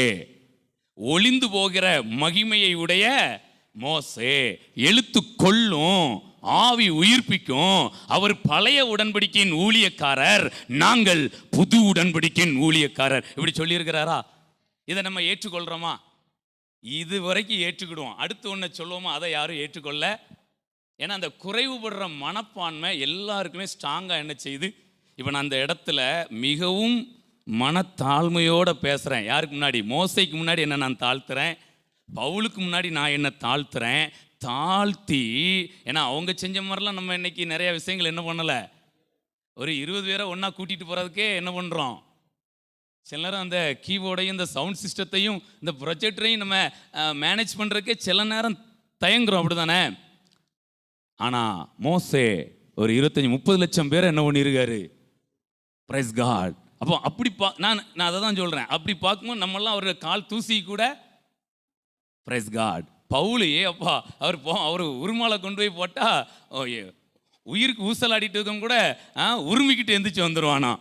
ஒளிந்து போகிற மகிமையை உடைய மோசே, எழுத்து கொல்லும் ஆவி உயிர்ப்பிக்கும், அவர் பழைய உடன்படிக்கையின் ஊழியக்காரர், நாங்கள் புது உடன்படிக்கையின் ஊழியக்காரர், இப்படி சொல்லியிருக்கிறாரா? இதை நம்ம ஏற்றுக்கொள்றோமா? இது வரைக்கும் ஏற்றுக்கிடுவோம். அடுத்து ஒன்று சொல்லுவோமா, அதை யாரும் ஏற்றுக்கொள்ள. ஏன்னா அந்த குறைவுபடுற மனப்பான்மை எல்லாருக்குமே ஸ்ட்ராங்காக என்ன செய்யுது. இப்போ நான் அந்த இடத்துல மிகவும் மனத்தாழ்மையோடு பேசுகிறேன். யாருக்கு முன்னாடி? மோசைக்கு முன்னாடி என்ன நான் தாழ்த்துறேன், பவுலுக்கு முன்னாடி நான் என்ன தாழ்த்துறேன். தாழ்த்தி, ஏன்னா அவங்க செஞ்ச மாதிரிலாம் நம்ம இன்னைக்கு நிறைய விஷயங்கள் என்ன பண்ணலை. ஒரு 20 பேரை ஒன்றா கூட்டிகிட்டு போகிறதுக்கே என்ன பண்ணுறோம், சில நேரம் அந்த கீபோர்டையும் இந்த சவுண்ட் சிஸ்டத்தையும் இந்த ப்ரொஜெக்டரையும் நம்ம மேனேஜ் பண்ணுறதுக்கே சில நேரம் தயங்குறோம், அப்படி தானே? ஆனால் மோசே ஒரு 25-30 லட்சம் பேரை என்ன பண்ணியிருக்காரு. Praise God. அப்போ அப்படி நான் அதை தான் சொல்கிறேன். அப்படி பார்க்கும்போது நம்மளாம் அவரோட கால் தூசி கூட. Price God. பவுலையே அப்பா அவர் உருமாலை கொண்டு போய் போட்டால் உயிருக்கு ஊசலாடிட்டு இருக்கவங்க கூட உரிமிக்கிட்டு எந்திரிச்சு வந்துடுவானா.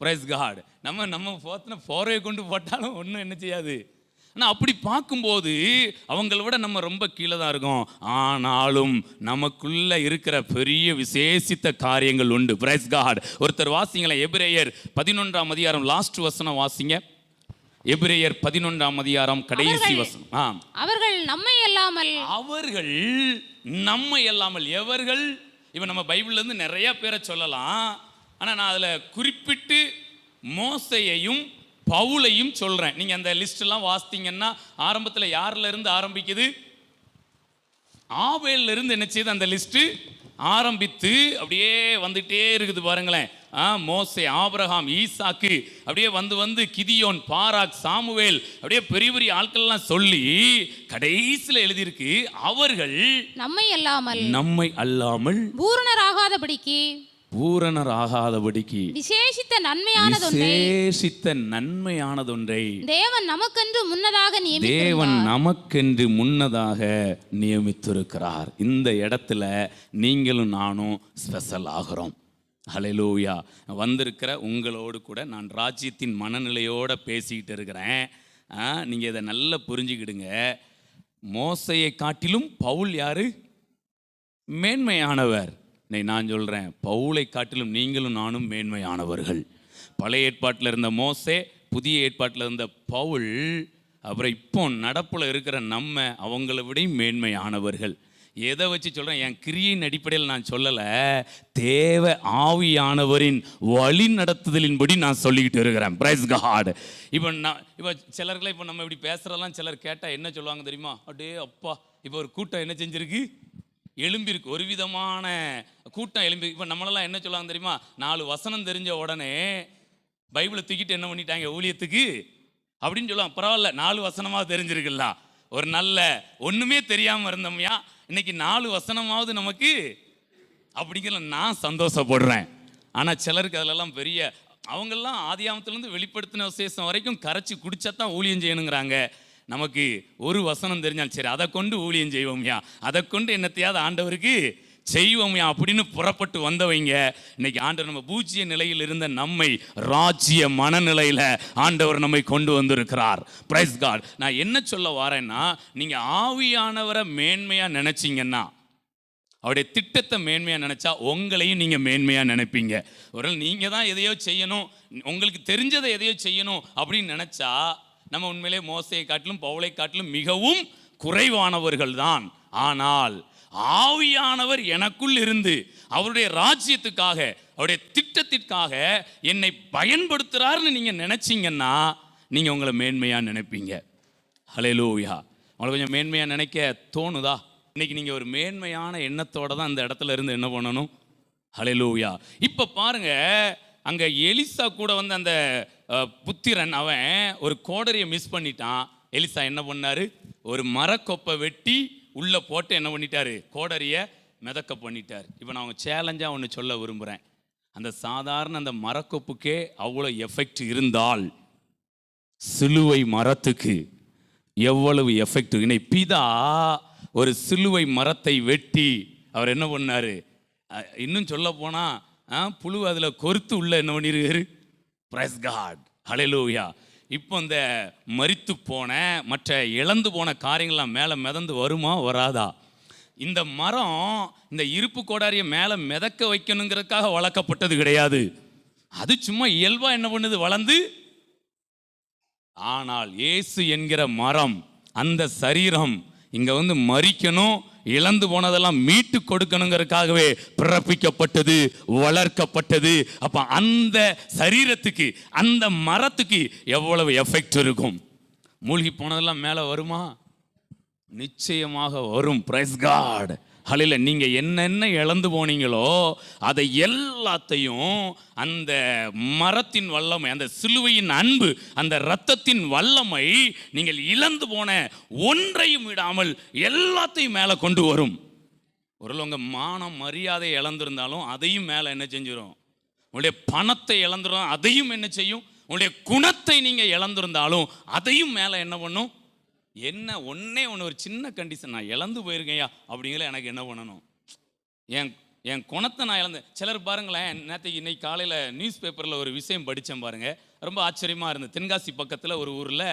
Price God. நம்ம போத்தின போர்வையை கொண்டு போட்டாலும் ஒன்றும் என்ன செய்யாது. ஆனால் அப்படி பார்க்கும்போது அவங்கள விட நம்ம ரொம்ப கீழே தான் இருக்கோம். ஆனாலும் நமக்குள்ள இருக்கிற பெரிய விசேஷித்த காரியங்கள் உண்டு. Praise God. ஒருத்தர் வாசிங்களேன், எபிரேயர் 11ஆம் அதிகாரம் லாஸ்ட் வசனம் வாசிங்க. எபிரேயர் 11ஆம் அதிகாரம் கடைசி வசனம். அவர்கள் நம்மை அல்லாமல் எவர்கள்? இப்போ நம்ம பைபிள்ல இருந்து நிறைய பேரை சொல்லலாம். ஆனால் நான் அதில் குறிப்பிட்டு மோசையையும் பவுலையும் சொல்கிறேன். நீங்கள் அந்த லிஸ்ட்லாம் வாசித்தீங்கன்னா ஆரம்பத்தில் யாரில் இருந்து ஆரம்பிக்குது? ஆபேல்ல இருந்து என்ன செய்யுது அந்த லிஸ்ட்டு ஆரம்பித்து அப்படியே வந்துட்டே இருக்குது பாருங்களேன். மோசே, ஆபிரகாம், ஈசாக்கு, அப்படியே வந்து கிதியோன், பாராக், சாமுவேல், அப்படியே பெரிய பெரிய ஆட்கள்லாம் சொல்லி கடைசியில் எழுதியிருக்கு, அவர்கள் நம்மை அல்லாமல் பூரணர் ஆகாதபடிக்கு விசேஷித்த நன்மையானதொன்றை தேவன் நமக்கென்று முன்னதாக நியமித்திருக்கிறார். இந்த இடத்துல நீங்களும் நானும் ஸ்பெஷல் ஆகிறோம். ஹல்லேலூயா. வந்திருக்கிற உங்களோடு கூட நான் ராஜ்யத்தின் மனநிலையோடு பேசிக்கிட்டு இருக்கிறேன். நீங்கள் இதை நல்லா புரிஞ்சுக்கிடுங்க. மோசையை காட்டிலும் பவுல் யாரு? மேன்மையானவர். நான் சொல்கிறேன், பவுலை காட்டிலும் நீங்களும் நானும் மேன்மையானவர்கள். பழைய ஏற்பாட்டில் இருந்த மோசே, புதிய ஏற்பாட்டில் இருந்த பவுல், அப்புறம் இப்போ நடப்பில் இருக்கிற நம்ம அவங்கள விட மேன்மையானவர்கள். எதை வச்சு சொல்கிறேன்? என் கிரியின் அடிப்படையில் நான் சொல்லலை, தேவ ஆவியானவரின் வழி நடத்துதலின்படி நான் சொல்லிக்கிட்டு இருக்கிறேன். Praise God. இப்போ சிலர்களை இப்போ நம்ம இப்படி பேசுகிறதெல்லாம் சிலர் கேட்டால் என்ன சொல்லுவாங்க தெரியுமா? அப்படியே அப்பா, இப்போ ஒரு கூட்டம் என்ன செஞ்சிருக்கு? எழும்பிருக்கு. ஒரு விதமான கூட்டம் எழும்பி. இப்போ நம்மளெல்லாம் என்ன சொல்லுவாங்க தெரியுமா? 4 வசனம் தெரிஞ்ச உடனே பைபிளை தூக்கிட்டு என்ன பண்ணிட்டாங்க? ஊழியத்துக்கு அப்படின்னு சொல்லுவாங்க. பரவாயில்ல, 4 வசனமாவது தெரிஞ்சிருக்குல்ல. ஒரு நல்ல ஒன்றுமே தெரியாமல் இருந்தோம்யா, இன்னைக்கு 4 வசனமாவது நமக்கு அப்படிங்கிற நான் சந்தோஷப்படுறேன். ஆனால் சிலருக்கு அதிலெல்லாம் பெரிய, அவங்கெல்லாம் ஆதியாமத்திலேருந்து வெளிப்படுத்தின விசேஷம் வரைக்கும் கரைச்சி குடிச்சாதான் ஊழியம் செய்யணுங்கிறாங்க. நமக்கு ஒரு வசனம் தெரிஞ்சாலும் சரி, அதை கொண்டு ஊழியம் செய்வோம்யா, அதை கொண்டு என்னத்தையாவது ஆண்டவருக்கு செய்வோம்யா அப்படின்னு புறப்பட்டு வந்தவங்க இன்னைக்கு ஆண்டவர் நம்ம பூஜ்ய நிலையில் இருந்த நம்மை ராஜ்ய மனநிலையில் ஆண்டவர் நம்மை கொண்டு வந்திருக்கிறார். Praise God. நான் என்ன சொல்ல வரேன்னா, நீங்கள் ஆவியானவரை மேன்மையாக நினைச்சிங்கன்னா, அவருடைய திட்டத்தை மேன்மையாக நினச்சா உங்களையும் நீங்கள் மேன்மையாக நினைப்பீங்க. ஒரு நீங்கள் தான் எதையோ செய்யணும், உங்களுக்கு தெரிஞ்சதை எதையோ செய்யணும் அப்படின்னு நினச்சா, நம்ம உண்மையிலே மோசையை காட்டிலும் பவுலை காட்டிலும் மிகவும் குறைவானவர்கள் தான். ஆனால் ஆவியானவர் எனக்குள் இருந்து அவருடைய ராஜ்யத்துக்காக, அவருடைய திட்டத்திற்காக என்னை பயன்படுத்துகிறார்னு நீங்கள் நினச்சிங்கன்னா நீங்கள் உங்களை மேன்மையாக நினைப்பீங்க. ஹல்லேலூயா. உங்களை கொஞ்சம் மேன்மையாக நினைக்க தோணுதா? இன்னைக்கு நீங்கள் ஒரு மேன்மையான எண்ணத்தோடு தான் இந்த இடத்துல இருந்து என்ன பண்ணணும்? ஹல்லேலூயா. இப்போ பாருங்க, அங்கே எலிசா கூட வந்து அந்த புத்திரன் அவன் ஒரு கோடரியை மிஸ் பண்ணிட்டான். எலிசா என்ன பண்ணாரு? ஒரு மரக்கொப்பை வெட்டி உள்ளே போட்டு என்ன பண்ணிட்டாரு? கோடரியை மிதக்க பண்ணிட்டார். இப்போ நான் அவங்க சேலஞ்சாக ஒன்று சொல்ல விரும்புகிறேன். அந்த சாதாரண அந்த மரக்கொப்புக்கே அவ்வளோ எஃபெக்ட் இருந்தால் சிலுவை மரத்துக்கு எவ்வளவு எஃபெக்ட்? இன்னைக்கு பிதா ஒரு சிலுவை மரத்தை வெட்டி அவர் என்ன பண்ணார்? இன்னும் சொல்ல போனால் புழு அதில் கொறுத்து உள்ள என்ன பண்ணிருக்காரு? Praise God. ஹல்லேலூயா. இப்போ இந்த மரித்து போன மற்ற இழந்து போன காரியங்கள்லாம் மேலே மிதந்து வருமா வராதா? இந்த மரம் இந்த இருப்பு கோடாரியை மேலே மிதக்க வைக்கணுங்கிறதுக்காக வளர்க்கப்பட்டது கிடையாது. அது சும்மா இயல்பாக என்ன பண்ணுது? வளர்ந்து. ஆனால் இயேசு என்கிற மரம், அந்த சரீரம் இங்கே வந்து மரிக்கணும், இழந்து போனதெல்லாம் மீட்டு கொடுக்கணுங்கிறதுக்காகவே பிறப்பிக்கப்பட்டது, வளர்க்கப்பட்டது. அப்போ அந்த சரீரத்துக்கு, அந்த மரத்துக்கு எவ்வளவு எஃபெக்ட் இருக்கும்? மூழ்கி போனதெல்லாம் மேலே வருமா? நிச்சயமாக வரும். Praise God. ஹல்லேலூயா. நீங்கள் என்னென்ன இழந்து போனீங்களோ அதை எல்லாத்தையும் அந்த மரத்தின் வல்லமை, அந்த சிலுவையின் அன்பு, அந்த இரத்தத்தின் வல்லமை நீங்கள் இழந்து போன ஒன்றையும் விடாமல் எல்லாத்தையும் மேலே கொண்டு வரும். ஒரு உங்கள் மானம் மரியாதை இழந்திருந்தாலும் அதையும் மேலே என்ன செஞ்சிடும்? உங்களுடைய பணத்தை இழந்துடும், அதையும் என்ன செய்யும்? உங்களுடைய குணத்தை நீங்கள் இழந்திருந்தாலும் அதையும் மேலே என்ன பண்ணும்? என்ன ஒன்றே ஒன்று, ஒரு சின்ன கண்டிஷன், நான் இழந்து போயிருக்கேயா அப்படிங்கிற எனக்கு என்ன பண்ணணும்? என் குணத்தை நான் இழந்தேன். சிலர் பாருங்களேன், நேற்றுக்கு இன்னைக்கு காலையில் நியூஸ் பேப்பரில் ஒரு விஷயம் படித்தேன் பாருங்கள், ரொம்ப ஆச்சரியமாக இருந்தது. தென்காசி பக்கத்தில் ஒரு ஊரில்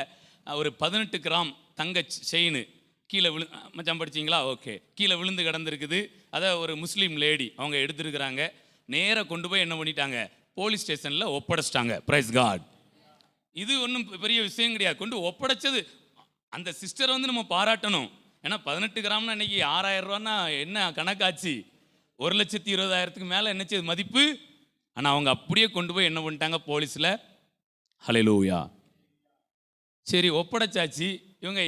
ஒரு 18 கிராம் தங்க செயின் கீழே மச்சான் படிச்சிங்களா? ஓகே. கீழே விழுந்து கிடந்திருக்குது. அதை ஒரு முஸ்லீம் லேடி அவங்க எடுத்துருக்குறாங்க. நேராக கொண்டு போய் என்ன பண்ணிட்டாங்க? போலீஸ் ஸ்டேஷனில் ஒப்படைச்சிட்டாங்க. Price God. இது ஒன்றும் பெரிய விஷயம் கிடையாது. கொண்டு ஒப்படைச்சது அந்த சிஸ்டரை வந்து நம்ம பாராட்டணும். ஏன்னா 18 கிராம்னா இன்னைக்கு 6000 ரூபான்னா என்ன கணக்காச்சு? 1,20,000க்கு மேலே என்னச்சு மதிப்பு. ஆனால் அவங்க அப்படியே கொண்டு போய் என்ன பண்ணிட்டாங்க? போலீஸில். ஹல்லேலூயா. சரி, ஒப்படைச்சாச்சு. இவங்க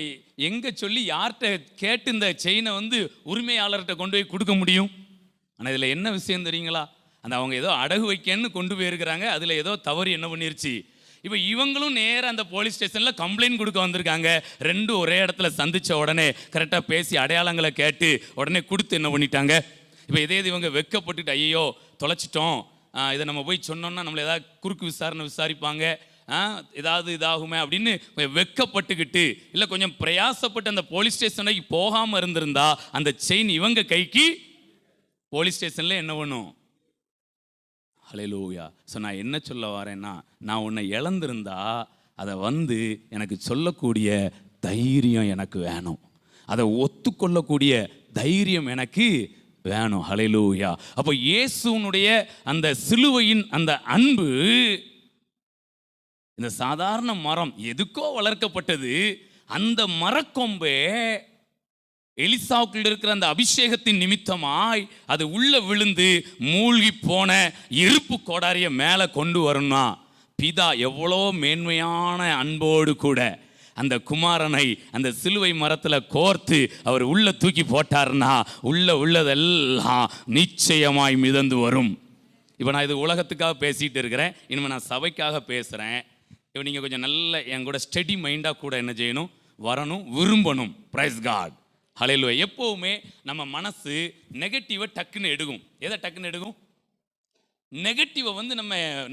எங்கே சொல்லி யார்கிட்ட கேட்டு இந்த செயினை வந்து உரிமையாளர்கிட்ட கொண்டு போய் கொடுக்க முடியும்? ஆனால் இதில் என்ன விஷயம் தெரியுங்களா? அந்த அவங்க ஏதோ அடகு வைக்கன்னு கொண்டு போயிருக்கிறாங்க. அதில் ஏதோ தவறு என்ன பண்ணிருச்சு. இப்போ இவங்களும் நேராக அந்த போலீஸ் ஸ்டேஷனில் கம்ப்ளைண்ட் கொடுக்க வந்திருக்காங்க. ரெண்டும் ஒரே இடத்துல சந்தித்த உடனே கரெக்டாக பேசி அடையாளங்களை கேட்டு உடனே கொடுத்து என்ன பண்ணிட்டாங்க. இப்போ இதே இவங்க வெக்கப்பட்டுட்டு ஐயோ தொலைச்சிட்டோம், இதை நம்ம போய் சொன்னோம்னா நம்மளை ஏதாவது குறுக்கு விசாரணை விசாரிப்பாங்க, ஏதாவது இதாகுமே அப்படின்னு வெக்கப்பட்டுக்கிட்டு, இல்லை கொஞ்சம் பிரயாசப்பட்டு அந்த போலீஸ் ஸ்டேஷனுக்கு போகாமல் இருந்திருந்தா அந்த செயின் இவங்க கைக்கு போலீஸ் ஸ்டேஷனில் என்ன பண்ணும்? ஹல்லேலூயா. ஸோ நான் என்ன சொல்ல வரேன்னா, நான் உன்னை இழந்திருந்தா அதை எனக்கு சொல்லக்கூடிய தைரியம் எனக்கு வேணும். அதை ஒத்துக்கொள்ளக்கூடிய தைரியம் எனக்கு வேணும். ஹல்லேலூயா. அப்போ இயேசுனுடைய அந்த சிலுவையின் அந்த அன்பு, இந்த சாதாரண மரம் எதுக்கோ வளர்க்கப்பட்டது, அந்த மரக்கொம்பே எலிசாவுக்குள்ள இருக்கிற அந்த அபிஷேகத்தின் நிமித்தமாய் அது உள்ள விழுந்து மூழ்கி போன இருப்பு கோடாரிய மேலே கொண்டு வரணும்னா பிதா எவ்வளோ மேன்மையான அன்போடு கூட அந்த குமாரனை அந்த சிலுவை மரத்தில் கோர்த்து அவர் உள்ள தூக்கி போட்டார்னா உள்ளதெல்லாம் நிச்சயமாய் மிதந்து வரும். இப்போ நான் இது உலகத்துக்காக பேசிகிட்டு இருக்கிறேன், இனிமேல் நான் சபைக்காக பேசுகிறேன். இப்போ நீங்கள் கொஞ்சம் நல்ல என் கூட ஸ்டெடி மைண்டாக கூட என்ன செய்யணும், வரணும், விரும்பணும். Praise God. ஹல்லேலூயா. எப்போவுமே நம்ம மனசு நெகட்டிவை டக்குன்னு எடுக்கும். எதை டக்குன்னு எடுக்கும்? நெகட்டிவை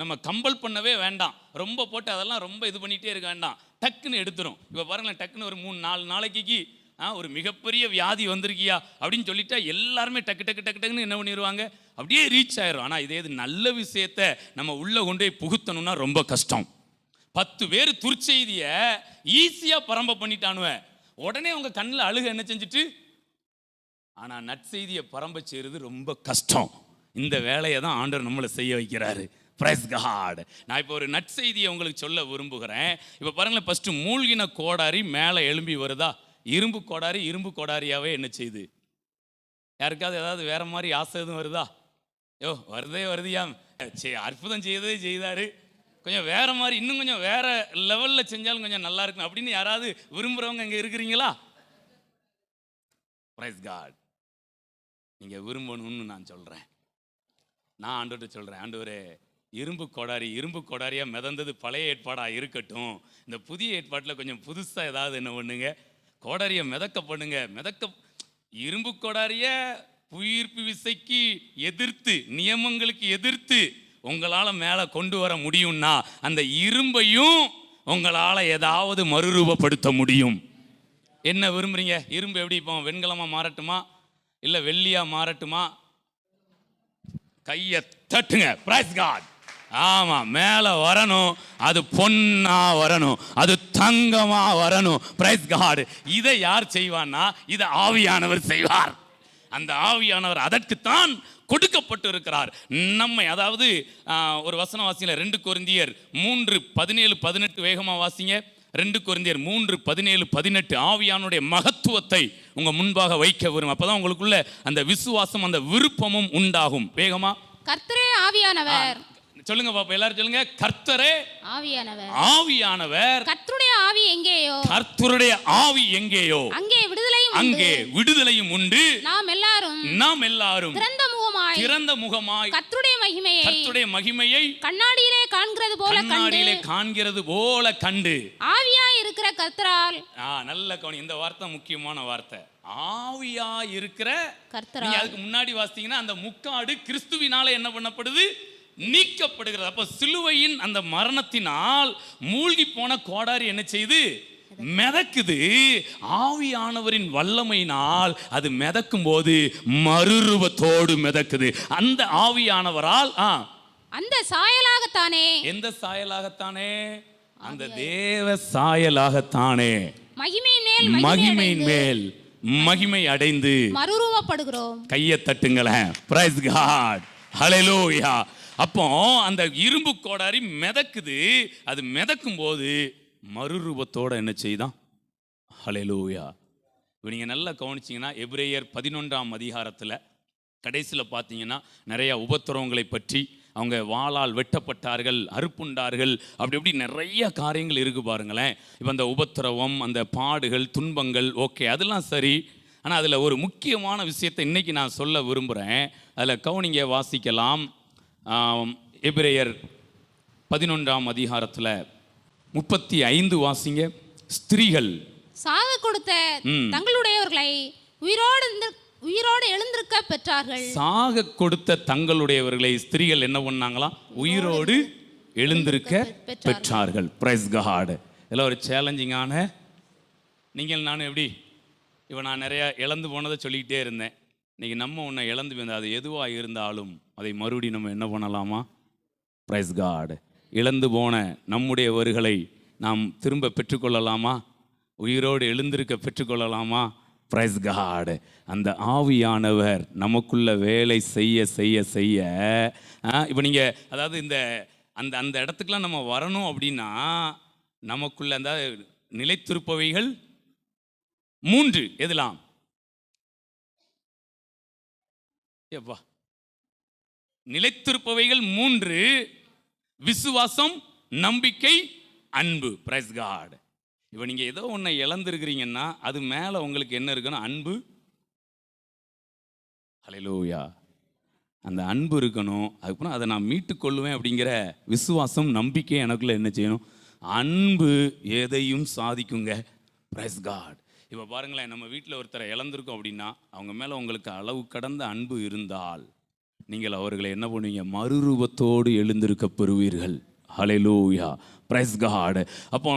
நம்ம கம்பல் பண்ணவே வேண்டாம், ரொம்ப போட்டு அதெல்லாம் ரொம்ப இது பண்ணிகிட்டே இருக்க வேண்டாம், டக்குன்னு எடுத்துரும். இப்போ பாருங்களேன், டக்குன்னு ஒரு 3-4 நாளைக்கு ஒரு மிகப்பெரிய வியாதி வந்திருக்கியா அப்படின்னு சொல்லிட்டா எல்லாருமே டக்குன்னு என்ன பண்ணிடுவாங்க, அப்படியே ரீச் ஆயிரும். ஆனால் இதே இது நல்ல விஷயத்தை நம்ம உள்ளே கொண்டு போய் புகுத்தணும்னா ரொம்ப கஷ்டம். 10 பேர் துர்ச்செய்தியை ஈஸியாக பரம்ப பண்ணிட்டானுவேன், உடனே அவங்க கண்ணில் அழுக என்ன செஞ்சுட்டு. ஆனால் நற்செய்தியை பரம்ப செய்கிறது ரொம்ப கஷ்டம். இந்த வேலையை தான் ஆண்டவர் நம்மளை செய்ய வைக்கிறாரு. Praise God. நான் இப்போ ஒரு நற்செய்தியை உங்களுக்கு சொல்ல விரும்புகிறேன். இப்போ பாருங்களேன், ஃபஸ்ட்டு மூழ்கின கோடாரி மேலே எழும்பி வருதா? இரும்பு கோடாரியாவே என்ன செய்யுது? யாருக்காவது ஏதாவது வேற மாதிரி ஆசை எதுவும் வருதா? வருதியா, சரி அற்புதம் செய்தாரு, கொஞ்சம் வேற மாதிரி இன்னும் கொஞ்சம் வேற லெவலில் செஞ்சாலும் கொஞ்சம் நல்லா இருக்கும் அப்படின்னு யாராவது விரும்புகிறவங்க இங்கே இருக்கிறீங்களா? Praise God. நீங்கள் விரும்பணும்னு நான் சொல்கிறேன். நான் ஆண்டவர்கிட்ட சொல்கிறேன், ஆண்டவரே இரும்பு கோடாரியாக மிதந்தது பழைய ஏற்பாடாக இருக்கட்டும், இந்த புதிய ஏற்பாட்டில் கொஞ்சம் புதுசாக ஏதாவது என்ன பண்ணுங்க, கோடாரியை மிதக்க பண்ணுங்க. இரும்பு கோடாரிய உயிர்ப்பு விசைக்கு எதிர்த்து, நியமங்களுக்கு எதிர்த்து உங்களால் மேலே கொண்டு வர முடியும்னா அந்த இரும்பையும் உங்களால் ஏதாவது மறுரூபப்படுத்த முடியும். என்ன விரும்புகிறீங்க? இரும்பு எப்படி இப்போ வெண்கலமாக மாறட்டுமா, இல்லை வெள்ளியாக மாறட்டுமா? கையை தட்டுங்க. Praise God. ஆமாம், மேலே வரணும், அது பொன்னா வரணும், அது தங்கமா வரணும். Praise God. இதை யார் செய்வான்னா, இதை ஆவியானவர் செய்வார். அந்த ஆவியானவர் அதற்குத்தான் கொடுக்கப்பட்டு இருக்கிறார் நம்மை. அதாவது ஒரு வசனம் வாசிங்க, 2 கொரிந்தியர் 3:17-18 வேகமாக வாசிங்க. 2 கொரிந்தியர் 3:17-18. ஆவியானுடைய மகத்துவத்தை உங்க முன்பாக வைக்க வரும். அப்பதான் உங்களுக்குள்ள அந்த விசுவாசம், அந்த விருப்பமும் உண்டாகும். வேகமா. கர்த்தரே ஆவியானவர். சொல்லுங்க பாப்பா, எல்லாரும் சொல்லுங்க. கர்த்தரே ஆவியானவர். கர்த்தருடைய ஆவி எங்கேயோ அங்கே விடுதலையும் உண்டு. நாம் எல்லாரும் திறந்த முகமாய் கர்த்தருடைய மகிமையை கண்ணாடியிலே காண்கிறது போல கண்டு ஆவியாய் இருக்கிற கர்த்தரால். நல்ல கவனி, இந்த வார்த்தை முக்கியமான வார்த்தை. ஆவியாய் இருக்கிற கர்த்தரால். அதுக்கு முன்னாடி வாசித்தீங்கன்னா அந்த முக்காடு கிறிஸ்துவினால என்ன பண்ணப்படுது, நீக்கப்படுகிறது. அப்ப சிலுவையின் அந்த மரணத்தினால் மூழ்கி போன கோடாரி என்ன செய்து, மிதக்குது. ஆவியானவரின் வல்லமையினால் அது மிதக்கும் போது மறுரூபத்தோடு மிதக்குது. அந்த ஆவியானவரால் அந்த சாயலாகத்தானே. எந்த சாயலாகத்தானே? அந்த தேவ சாயலாகத்தானே மகிமையின் மேல் மகிமை அடைந்து மறுரூபப்படுகிறோம். கையை தட்டுங்களேன். Price God. ஹல்லேலூயா. அப்போ அந்த இரும்பு கோடாரி மிதக்குது. அது மிதக்கும் போது மறுரூபத்தோட என்ன செய்தான்? ஹல்லேலூயா. இப்போ நீங்கள் நல்லா கவனிச்சிங்கன்னா எபிரேயர் 11ஆம் அதிகாரத்தில் கடைசியில் பார்த்தீங்கன்னா நிறைய உபத்திரவங்களை பற்றி, அவங்க வாளால் வெட்டப்பட்டார்கள், அறுப்புண்டார்கள், அப்படி நிறைய காரியங்கள் இருக்கு பாருங்களேன். இப்போ அந்த உபத்திரவம், அந்த பாடுகள், துன்பங்கள், ஓகே அதெல்லாம் சரி. ஆனால் அதில் ஒரு முக்கியமான விஷயத்தை இன்னைக்கு நான் சொல்ல விரும்புகிறேன். அதில் கவனிங்க, வாசிக்கலாம். எபிரேயர் 11ஆம் அதிகாரத்தில் 35 வாசிங்க. ஸ்திரீகள் சாக கொடுத்த தங்களுடையவர்களை உயிரோடு எழுந்திருக்க பெற்றார்கள். சாக கொடுத்த தங்களுடையவர்களை ஸ்திரீகள் என்ன பண்ணாங்களாம்? உயிரோடு எழுந்திருக்க பெற்றார்கள். Praise God. இதெல்லாம் ஒரு சேலஞ்சிங்கான. நீங்கள் நான் எப்படி இப்போ நான் நிறைய இழந்து போனதை சொல்லிக்கிட்டே இருந்தேன். இன்னைக்கு நம்ம ஒன்றை இழந்து வந்தால் அது எதுவாக இருந்தாலும் அதை மறுபடியும் நம்ம என்ன பண்ணலாமா? Praise God. இழந்து போன நம்முடையவர்களை நாம் திரும்ப பெற்றுக்கொள்ளலாமா? உயிரோடு எழுந்திருக்க பெற்றுக்கொள்ளலாமா? Price God. அந்த ஆவியானவர் நமக்குள்ள வேலை செய்ய செய்ய செய்ய இப்போ நீங்கள் அதாவது இந்த அந்த அந்த இடத்துக்குலாம் நம்ம வரணும் அப்படின்னா நமக்குள்ள அந்த நிலைத்திருப்பவைகள் 3 எதெல்லாம்? எப்பா, நிலைத்திருப்பவைகள் 3: விசுவாசம், நம்பிக்கை, அன்பு. Praise God. இப்போ நீங்கள் ஏதோ ஒன்றை இழந்திருக்கிறீங்கன்னா அது மேலே உங்களுக்கு என்ன இருக்கணும்? அன்பு. ஹல்லேலூயா. அந்த அன்பு இருக்கணும். அதுக்கப்புறம் அதை நான் மீட்டுக்கொள்வேன் அப்படிங்கிற விசுவாசம், நம்பிக்கை எனக்குள்ள என்ன செய்யணும்? அன்பு எதையும் சாதிக்குங்க. Price God. இப்போ பாருங்களேன், நம்ம வீட்டில் ஒருத்தரை இழந்திருக்கோம் அப்படின்னா அவங்க மேலே உங்களுக்கு அளவு கடந்த அன்பு இருந்தால் நீங்கள் அவர்களை என்ன பண்ணுவீங்க? மறுரூபத்தோடு எழுந்திருக்க பெறுவீர்கள். ஹல்லேலூயா. Praise God. அப்போ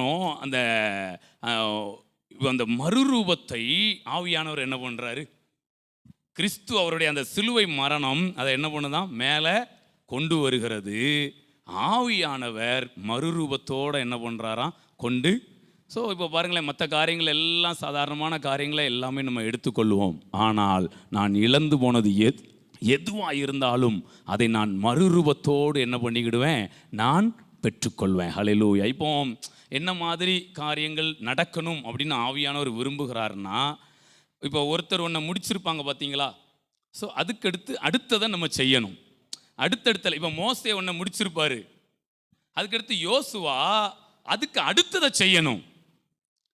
அந்த அந்த மறுரூபத்தை ஆவியானவர் என்ன பண்ணுறாரு? கிறிஸ்து அவருடைய அந்த சிலுவை மரணம் அதை என்ன பண்ணுதான்? மேலே கொண்டு வருகிறது. ஆவியானவர் மறுரூபத்தோடு என்ன பண்ணுறாராம்? கொண்டு. ஸோ இப்போ பாருங்களேன், மற்ற காரியங்கள் எல்லாம் சாதாரணமான காரியங்களை எல்லாமே நம்ம எடுத்துக்கொள்வோம். ஆனால் நான் இழந்து போனது எதுவாக இருந்தாலும் அதை நான் மறுரூபத்தோடு என்ன பண்ணிக்கிடுவேன்? நான் பெற்றுக்கொள்வேன். ஹல்லேலூயா. இப்போ என்ன மாதிரி காரியங்கள் நடக்கணும் அப்படின்னு ஆவியானவர் விரும்புகிறாருன்னா, இப்போ ஒருத்தர் ஒன்றை முடிச்சிருப்பாங்க பார்த்தீங்களா? ஸோ அதுக்கடுத்து அடுத்ததை நம்ம செய்யணும். அடுத்தடுத்த இப்போ மோசே ஒன்றை முடிச்சிருப்பாரு, அதுக்கடுத்து யோசுவா அதுக்கு அடுத்ததை செய்யணும்.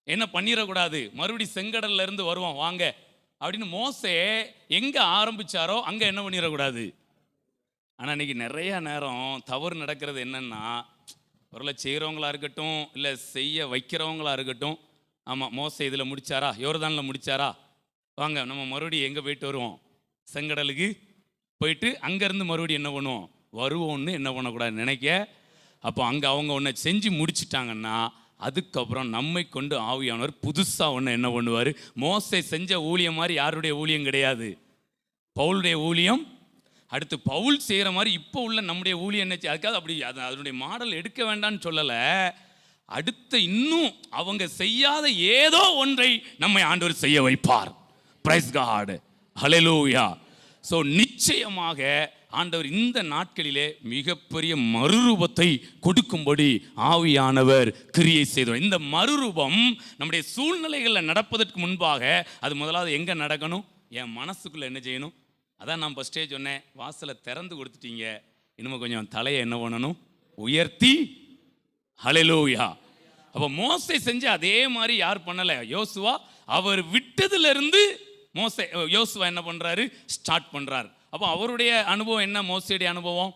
என்ன பண்ணிடக்கூடாது? மறுபடி செங்கடல்ல இருந்து வருவோம் வாங்க அப்படின்னு மோசே எங்கே ஆரம்பித்தாரோ அங்கே என்ன பண்ணிடக்கூடாது. ஆனால் இன்றைக்கி நிறைய நேரம் தவறு நடக்கிறது என்னென்னா, ஒருவேளை செய்கிறவங்களா இருக்கட்டும் இல்லை செய்ய வைக்கிறவங்களா இருக்கட்டும், ஆமாம் மோசே இதில் முடித்தாரா, யோர்தானில் முடித்தாரா, வாங்க நம்ம மறுபடியும் எங்கே போயிட்டு வருவோம்? செங்கடலுக்கு போயிட்டு அங்கேருந்து மறுபடியும் என்ன பண்ணுவோம்? வருவோம்னு என்ன பண்ணக்கூடாது நினைக்க. அப்போ அங்கே அவங்க ஒன்றை செஞ்சு முடிச்சிட்டாங்கன்னா அதுக்கப்புறம் நம்மை கொண்டு ஆவியானவர் புதுசாக ஒன்று என்ன பண்ணுவார்? மோசே செஞ்ச ஊழியம் மாதிரி யாருடைய ஊழியம் கிடையாது, பவுலுடைய ஊழியம். அடுத்து பவுல் செய்கிற மாதிரி இப்போ உள்ள நம்முடைய ஊழியம் என்ன? அதுக்காக அப்படி அதனுடைய மாடல் எடுக்க வேண்டாம்னு சொல்லலை. அடுத்த இன்னும் அவங்க செய்யாத ஏதோ ஒன்றை நம்மை ஆண்டவர் செய்ய வைப்பார். Price God. ஹல்லேலூயா. ஸோ நிச்சயமாக ஆண்டவர் இந்த நாட்களிலே மிகப்பெரிய மறுரூபத்தை கொடுக்கும்படி ஆவியானவர் கிரியை செய்தோம். இந்த மறுரூபம் நம்முடைய சூழ்நிலைகளில் நடப்பதற்கு முன்பாக அது முதலாவது எங்கே நடக்கணும்? என் மனசுக்குள்ளே என்ன செய்யணும்? அதான் நான் ஃபஸ்ட்டே சொன்னேன், வாசலை திறந்து கொடுத்துட்டீங்க, இன்னும் கொஞ்சம் தலையை என்ன பண்ணணும்? உயர்த்தி. ஹல்லேலூயா. அப்போ மோசே செஞ்ச அதே மாதிரி யார் பண்ணலை? யோசுவா. அவர் விட்டதிலிருந்து யோசுவா என்ன பண்ணுறாரு? ஸ்டார்ட் பண்ணுறார். அப்போ அவருடைய அனுபவம் என்ன? மோசேடைய அனுபவம்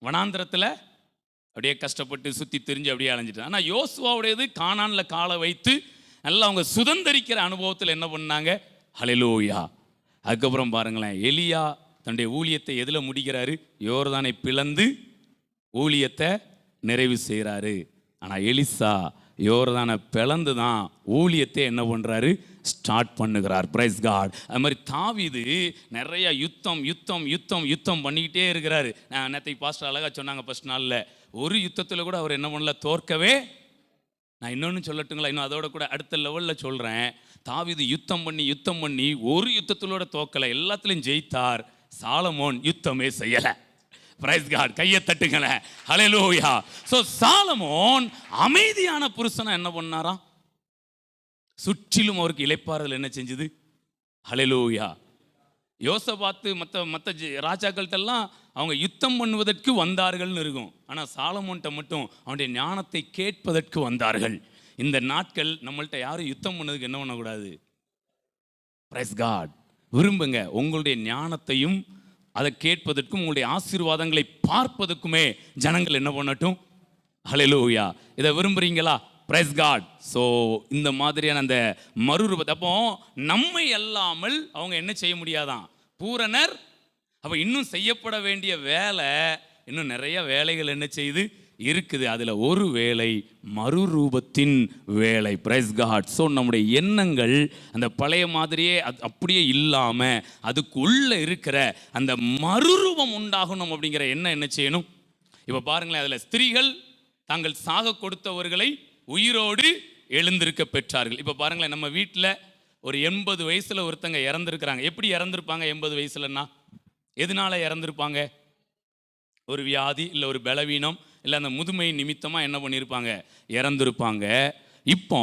வனாந்திரத்தில் அப்படியே கஷ்டப்பட்டு சுற்றி திரிஞ்சு அப்படியே அலைஞ்சிட்டு. ஆனால் யோசுவாவுடையது கானானில் காலை வைத்து நல்லா அவங்க சுதந்திரிக்கிற அனுபவத்தில் என்ன பண்ணாங்க? ஹல்லேலூயா. அதுக்கப்புறம் பாருங்களேன், எலியா தன்னுடைய ஊழியத்தை எதில் முடிக்கிறாரு? யோர்தானை பிளந்து ஊழியத்தை நிறைவு செய்கிறாரு. ஆனால் எலிசா யோர்தானை பிளந்து தான் ஊழியத்தை என்ன பண்ணுறாரு? ஸ்டார்ட் பண்ணுகிறார். Praise God. அது மாதிரி தாவீது நிறைய யுத்தம் யுத்தம் யுத்தம் யுத்தம் பண்ணிக்கிட்டே இருக்கிறாரு. நேற்றைக்கு பாஸ்டர் அழகாக சொன்னாங்க, ஃபர்ஸ்ட் நாளில் ஒரு யுத்தத்தில் கூட அவர் என்ன பண்ணல? தோற்கவே. நான் இன்னொன்று சொல்லட்டுங்களா? இன்னும் அதோட கூட அடுத்த லெவலில் சொல்கிறேன். தாவீது யுத்தம் பண்ணி ஒரு யுத்தத்திலோட தோக்கலை, எல்லாத்துலேயும் ஜெயித்தார். சாலமோன் யுத்தமே செய்யலை. Praise God. கையை தட்டுங்களேன். ஹல்லேலூயா. ஸோ சாலமோன் அமைதியான புருஷனை என்ன பண்ணாராம்? சுற்றிலும் அவருக்கு இளைப்பாறுதல் என்ன செஞ்சது? ஹல்லேலூயா. யோசபாத்து மற்ற ராஜாக்கள்கிட்டெல்லாம் அவங்க யுத்தம் பண்ணுவதற்கு வந்தார்கள்னு இருக்கும். ஆனால் சாலமோன்கிட்ட மட்டும் அவனுடைய ஞானத்தை கேட்பதற்கு வந்தார்கள். இந்த நாட்கள் நம்மள்கிட்ட யாரும் யுத்தம் பண்ணதுக்கு என்ன பண்ணக்கூடாது? Price God. விரும்புங்க, உங்களுடைய ஞானத்தையும் அதை கேட்பதற்கும் உங்களுடைய ஆசீர்வாதங்களை பார்ப்பதற்குமே ஜனங்கள் என்ன பண்ணட்டும்? ஹல்லேலூயா. இதை விரும்புகிறீங்களா? Price God. ஸோ இந்த மாதிரியான அந்த மறுரூபத்தை அப்போ நம்மை அல்லாமல் அவங்க என்ன செய்ய முடியாதான்? பூரணர். அப்போ இன்னும் செய்யப்பட வேண்டிய வேலை, இன்னும் நிறைய வேலைகள் என்ன செய்யுது? இருக்குது. அதில் ஒரு வேலை மறுரூபத்தின் வேலை. Price God. ஸோ நம்முடைய எண்ணங்கள் அந்த பழைய மாதிரியே அப்படியே இல்லாமல் அதுக்குள்ளே இருக்கிற அந்த மறுரூபம் உண்டாகணும் அப்படிங்கிற எண்ணம் என்ன செய்யணும்? இப்போ பாருங்களேன், அதில் ஸ்திரீகள் தாங்கள் சாக கொடுத்தவர்களை உயிரோடு எழுந்திருக்க பெற்றார்கள். இப்போ பாருங்களேன், நம்ம வீட்டில் ஒரு 80 வயசுல ஒருத்தங்க இறந்துருக்கிறாங்க. எப்படி இறந்துருப்பாங்க? 80 வயசுலன்னா எதனால இறந்துருப்பாங்க? ஒரு வியாதி, இல்லை ஒரு பலவீனம், இல்லை அந்த முதுமை நிமித்தமாக என்ன பண்ணியிருப்பாங்க? இறந்துருப்பாங்க. இப்போ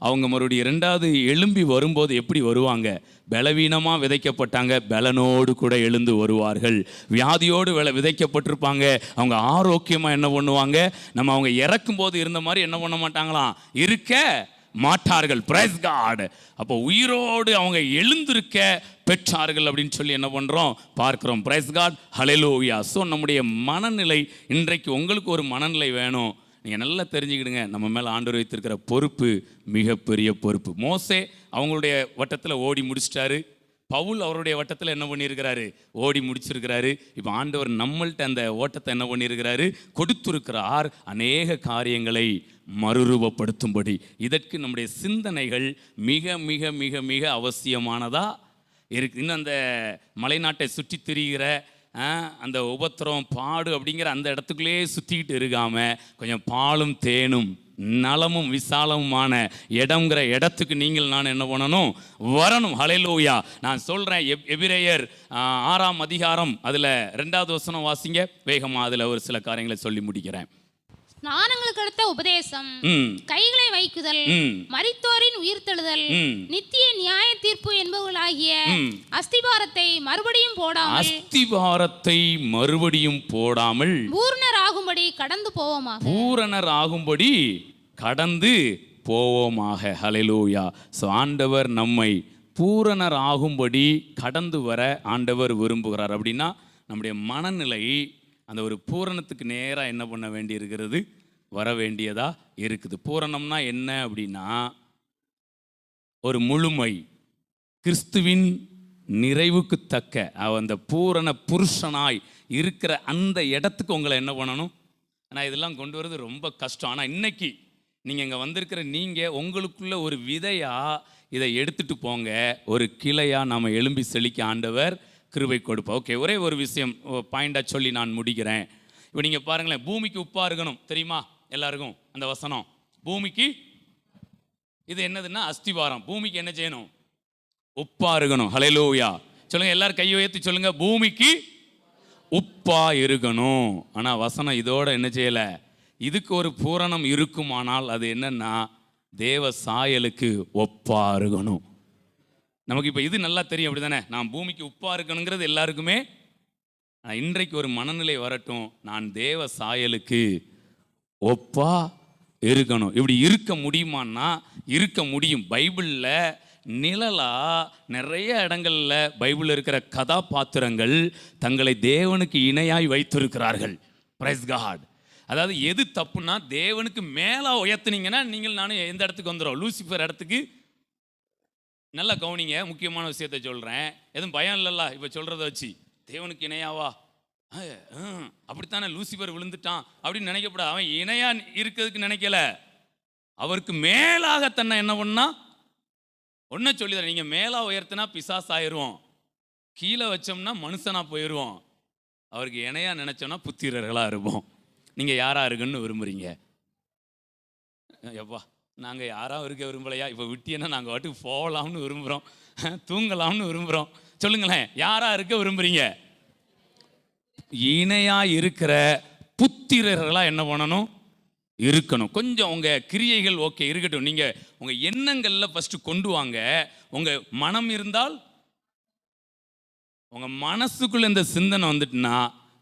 அவங்க மறுபடியும் 2வது எழும்பி வரும்போது எப்படி வருவாங்க? பலவீனமாக விதைக்கப்பட்டாங்க, பலனோடு கூட எழுந்து வருவார்கள். வியாதியோடு விதைக்கப்பட்டிருப்பாங்க, அவங்க ஆரோக்கியமாக என்ன பண்ணுவாங்க? நம்ம அவங்க இறக்கும் போது இருந்த மாதிரி என்ன பண்ண மாட்டாங்களாம், இருக்க மாட்டார்கள். Praise God. அப்போ உயிரோடு அவங்க எழுந்திருக்க பெற்றார்கள் அப்படின்னு சொல்லி என்ன பண்ணுறோம்? பார்க்குறோம். பிரைஸ் காட், ஹல்லேலூயா. ஸோ நம்முடைய மனநிலை, இன்றைக்கு உங்களுக்கு ஒரு மனநிலை வேணும். நீங்கள் நல்லா தெரிஞ்சுக்கிடுங்க, நம்ம மேலே ஆண்டவர் வைத்திருக்கிற பொறுப்பு மிகப்பெரிய பொறுப்பு. மோசே அவங்களுடைய வட்டத்தில் ஓடி முடிச்சிட்டாரு. பவுல் அவருடைய வட்டத்தில் என்ன பண்ணியிருக்கிறாரு? ஓடி முடிச்சிருக்கிறாரு. இப்போ ஆண்டவர் நம்மள்கிட்ட அந்த ஓட்டத்தை என்ன பண்ணியிருக்கிறாரு? கொடுத்துருக்கிறார். அநேக காரியங்களை மறுரூபப்படுத்தும்படி. இதற்கு நம்முடைய சிந்தனைகள் மிக மிக மிக மிக அவசியமானதா இருக்கு. இன்னும் அந்த மலைநாட்டை சுற்றி திரிகிற அந்த உபத்திரம், பாடு அப்படிங்கிற அந்த இடத்துக்குள்ளேயே சுற்றிக்கிட்டு இருக்காமல் கொஞ்சம் பாலும் தேனும் நலமும் விசாலமுமான இடம்ங்கிற இடத்துக்கு நீங்கள் நான் என்ன பண்ணணும்? வரணும். ஹல்லேலூயா. நான் சொல்கிறேன், எபிரேயர் 6ஆம் அதிகாரம் அதில் 2வது வசனம் வாசிங்க வேகமாக. அதில் ஒரு சில காரியங்களை சொல்லி முடிக்கிறேன். ஸ்நானங்களுக்கு அடுத்த உபதேசம், கைகளை வைக்குதல், மரித்தோரின் உயிர்த்தெழுதல், நித்திய நியாய தீர்ப்பு என்பவர்களாகிய அஸ்திபாரத்தை மறுபடியும் போடாமல் பூரணராகும்படி கடந்து போவோமாக. ஹல்லேலூயா. ஸோ ஆண்டவர் நம்மை பூரணராகும்படி கடந்து வர ஆண்டவர் விரும்புகிறார். அப்படின்னா நம்முடைய மனநிலை அந்த ஒரு பூரணத்துக்கு நேராக என்ன பண்ண வேண்டி இருக்கிறது? வர வேண்டியதா இருக்குது. பூரணம்னா என்ன அப்படின்னா ஒரு முழுமை, கிறிஸ்துவின் நிறைவுக்கு தக்க அந்த பூரண புருஷனாய் இருக்கிற அந்த இடத்துக்கு உங்களை என்ன பண்ணணும்? ஆனால் இதெல்லாம் கொண்டு வரது ரொம்ப கஷ்டம். ஆனால் இன்னைக்கு நீங்கள் இங்கே வந்திருக்கிற நீங்கள் உங்களுக்குள்ள ஒரு விதையாக இதை எடுத்துகிட்டு போங்க. ஒரு கிளையாக நாம் எழும்பி செழிக்க ஆண்டவர் கிருபை கொடுப்போம். ஓகே, ஒரே ஒரு விஷயம் பாயிண்டாக சொல்லி நான் முடிக்கிறேன். இப்போ நீங்கள் பாருங்களேன், பூமிக்கு உப்பாக இருக்கணும் தெரியுமா எல்லாருக்கும்? அந்த வசனம், பூமிக்கு இது என்னதுன்னா அஸ்திவாரம். பூமிக்கு என்ன செய்யணும்? உப்பாக இருக்கணும். ஹல்லேலூயா. சொல்லுங்கள், எல்லாரும் கையை உயர்த்தி சொல்லுங்கள், பூமிக்கு உப்பாக இருக்கணும். ஆனால் வசனம் இதோட என்ன செய்யலை? இதுக்கு ஒரு பூரணம் இருக்குமானால் அது என்னன்னா தேவ சாயலுக்கு ஒப்பாக இருக்கணும். நமக்கு இப்போ இது நல்லா தெரியும், அப்படி தானே? நான் பூமிக்கு உப்பாக இருக்கணுங்கிறது எல்லாருக்குமே. இன்றைக்கு ஒரு மனநிலை வரட்டும், நான் தேவ சாயலுக்கு ஒப்பா இருக்கணும். இப்படி இருக்க முடியுமான்னா இருக்க முடியும். பைபிளில் நிழலா நிறைய இடங்களில் பைபிளில் இருக்கிற கதாபாத்திரங்கள் தங்களை தேவனுக்கு இணையாய் வைத்திருக்கிறார்கள். Praise God. அதாவது எது தப்புன்னா, தேவனுக்கு மேலே உயர்த்துனீங்கன்னா நீங்கள் நானும் எந்த இடத்துக்கு வந்துடும்? லூசிஃபர் இடத்துக்கு. நல்லா கவனிங்க, முக்கியமான விஷயத்தை சொல்கிறேன். எதுவும் பயம் இல்லைல்ல இப்போ சொல்கிறத வச்சு? தேவனுக்கு இணையாவா? அப்படித்தானே லூசிஃபர் விழுந்துட்டான் அப்படின்னு நினைக்கப்படாது. அவன் இணையா இருக்கிறதுக்கு நினைக்கல, அவருக்கு மேலாக தன்னை என்ன பண்ணா ஒன்றை சொல்லிடுறேன். நீங்கள் மேலா உயர்த்தினா பிசாசு ஆயிடுவோம், கீழே வச்சோம்னா மனுஷனாக போயிடுவோம். அவருக்கு இணையா நினைச்சோம்னா புத்திரர்களாக இருப்போம். நீங்கள் யாராக இருக்குன்னு விரும்புகிறீங்க? எப்பா நாங்கள் யாராக இருக்க விரும்பலையா? இப்போ விட்டியன்னா நாங்கள் வாட்டுக்கு போகலாம்னு விரும்புகிறோம், தூங்கலாம்னு விரும்புகிறோம். சொல்லுங்களேன், யாராக இருக்க விரும்புகிறீங்க? இணையாக இருக்கிற புத்திரர்களாக என்ன பண்ணணும்? இருக்கணும். கொஞ்சம் உங்கள் கிரியைகள் ஓகே இருக்கட்டும், நீங்கள் உங்கள் எண்ணங்களில் ஃபஸ்ட்டு கொண்டு வாங்க. உங்கள் மனம் இருந்தால், உங்கள் மனசுக்குள்ளே இந்த சிந்தனை வந்துட்டுனா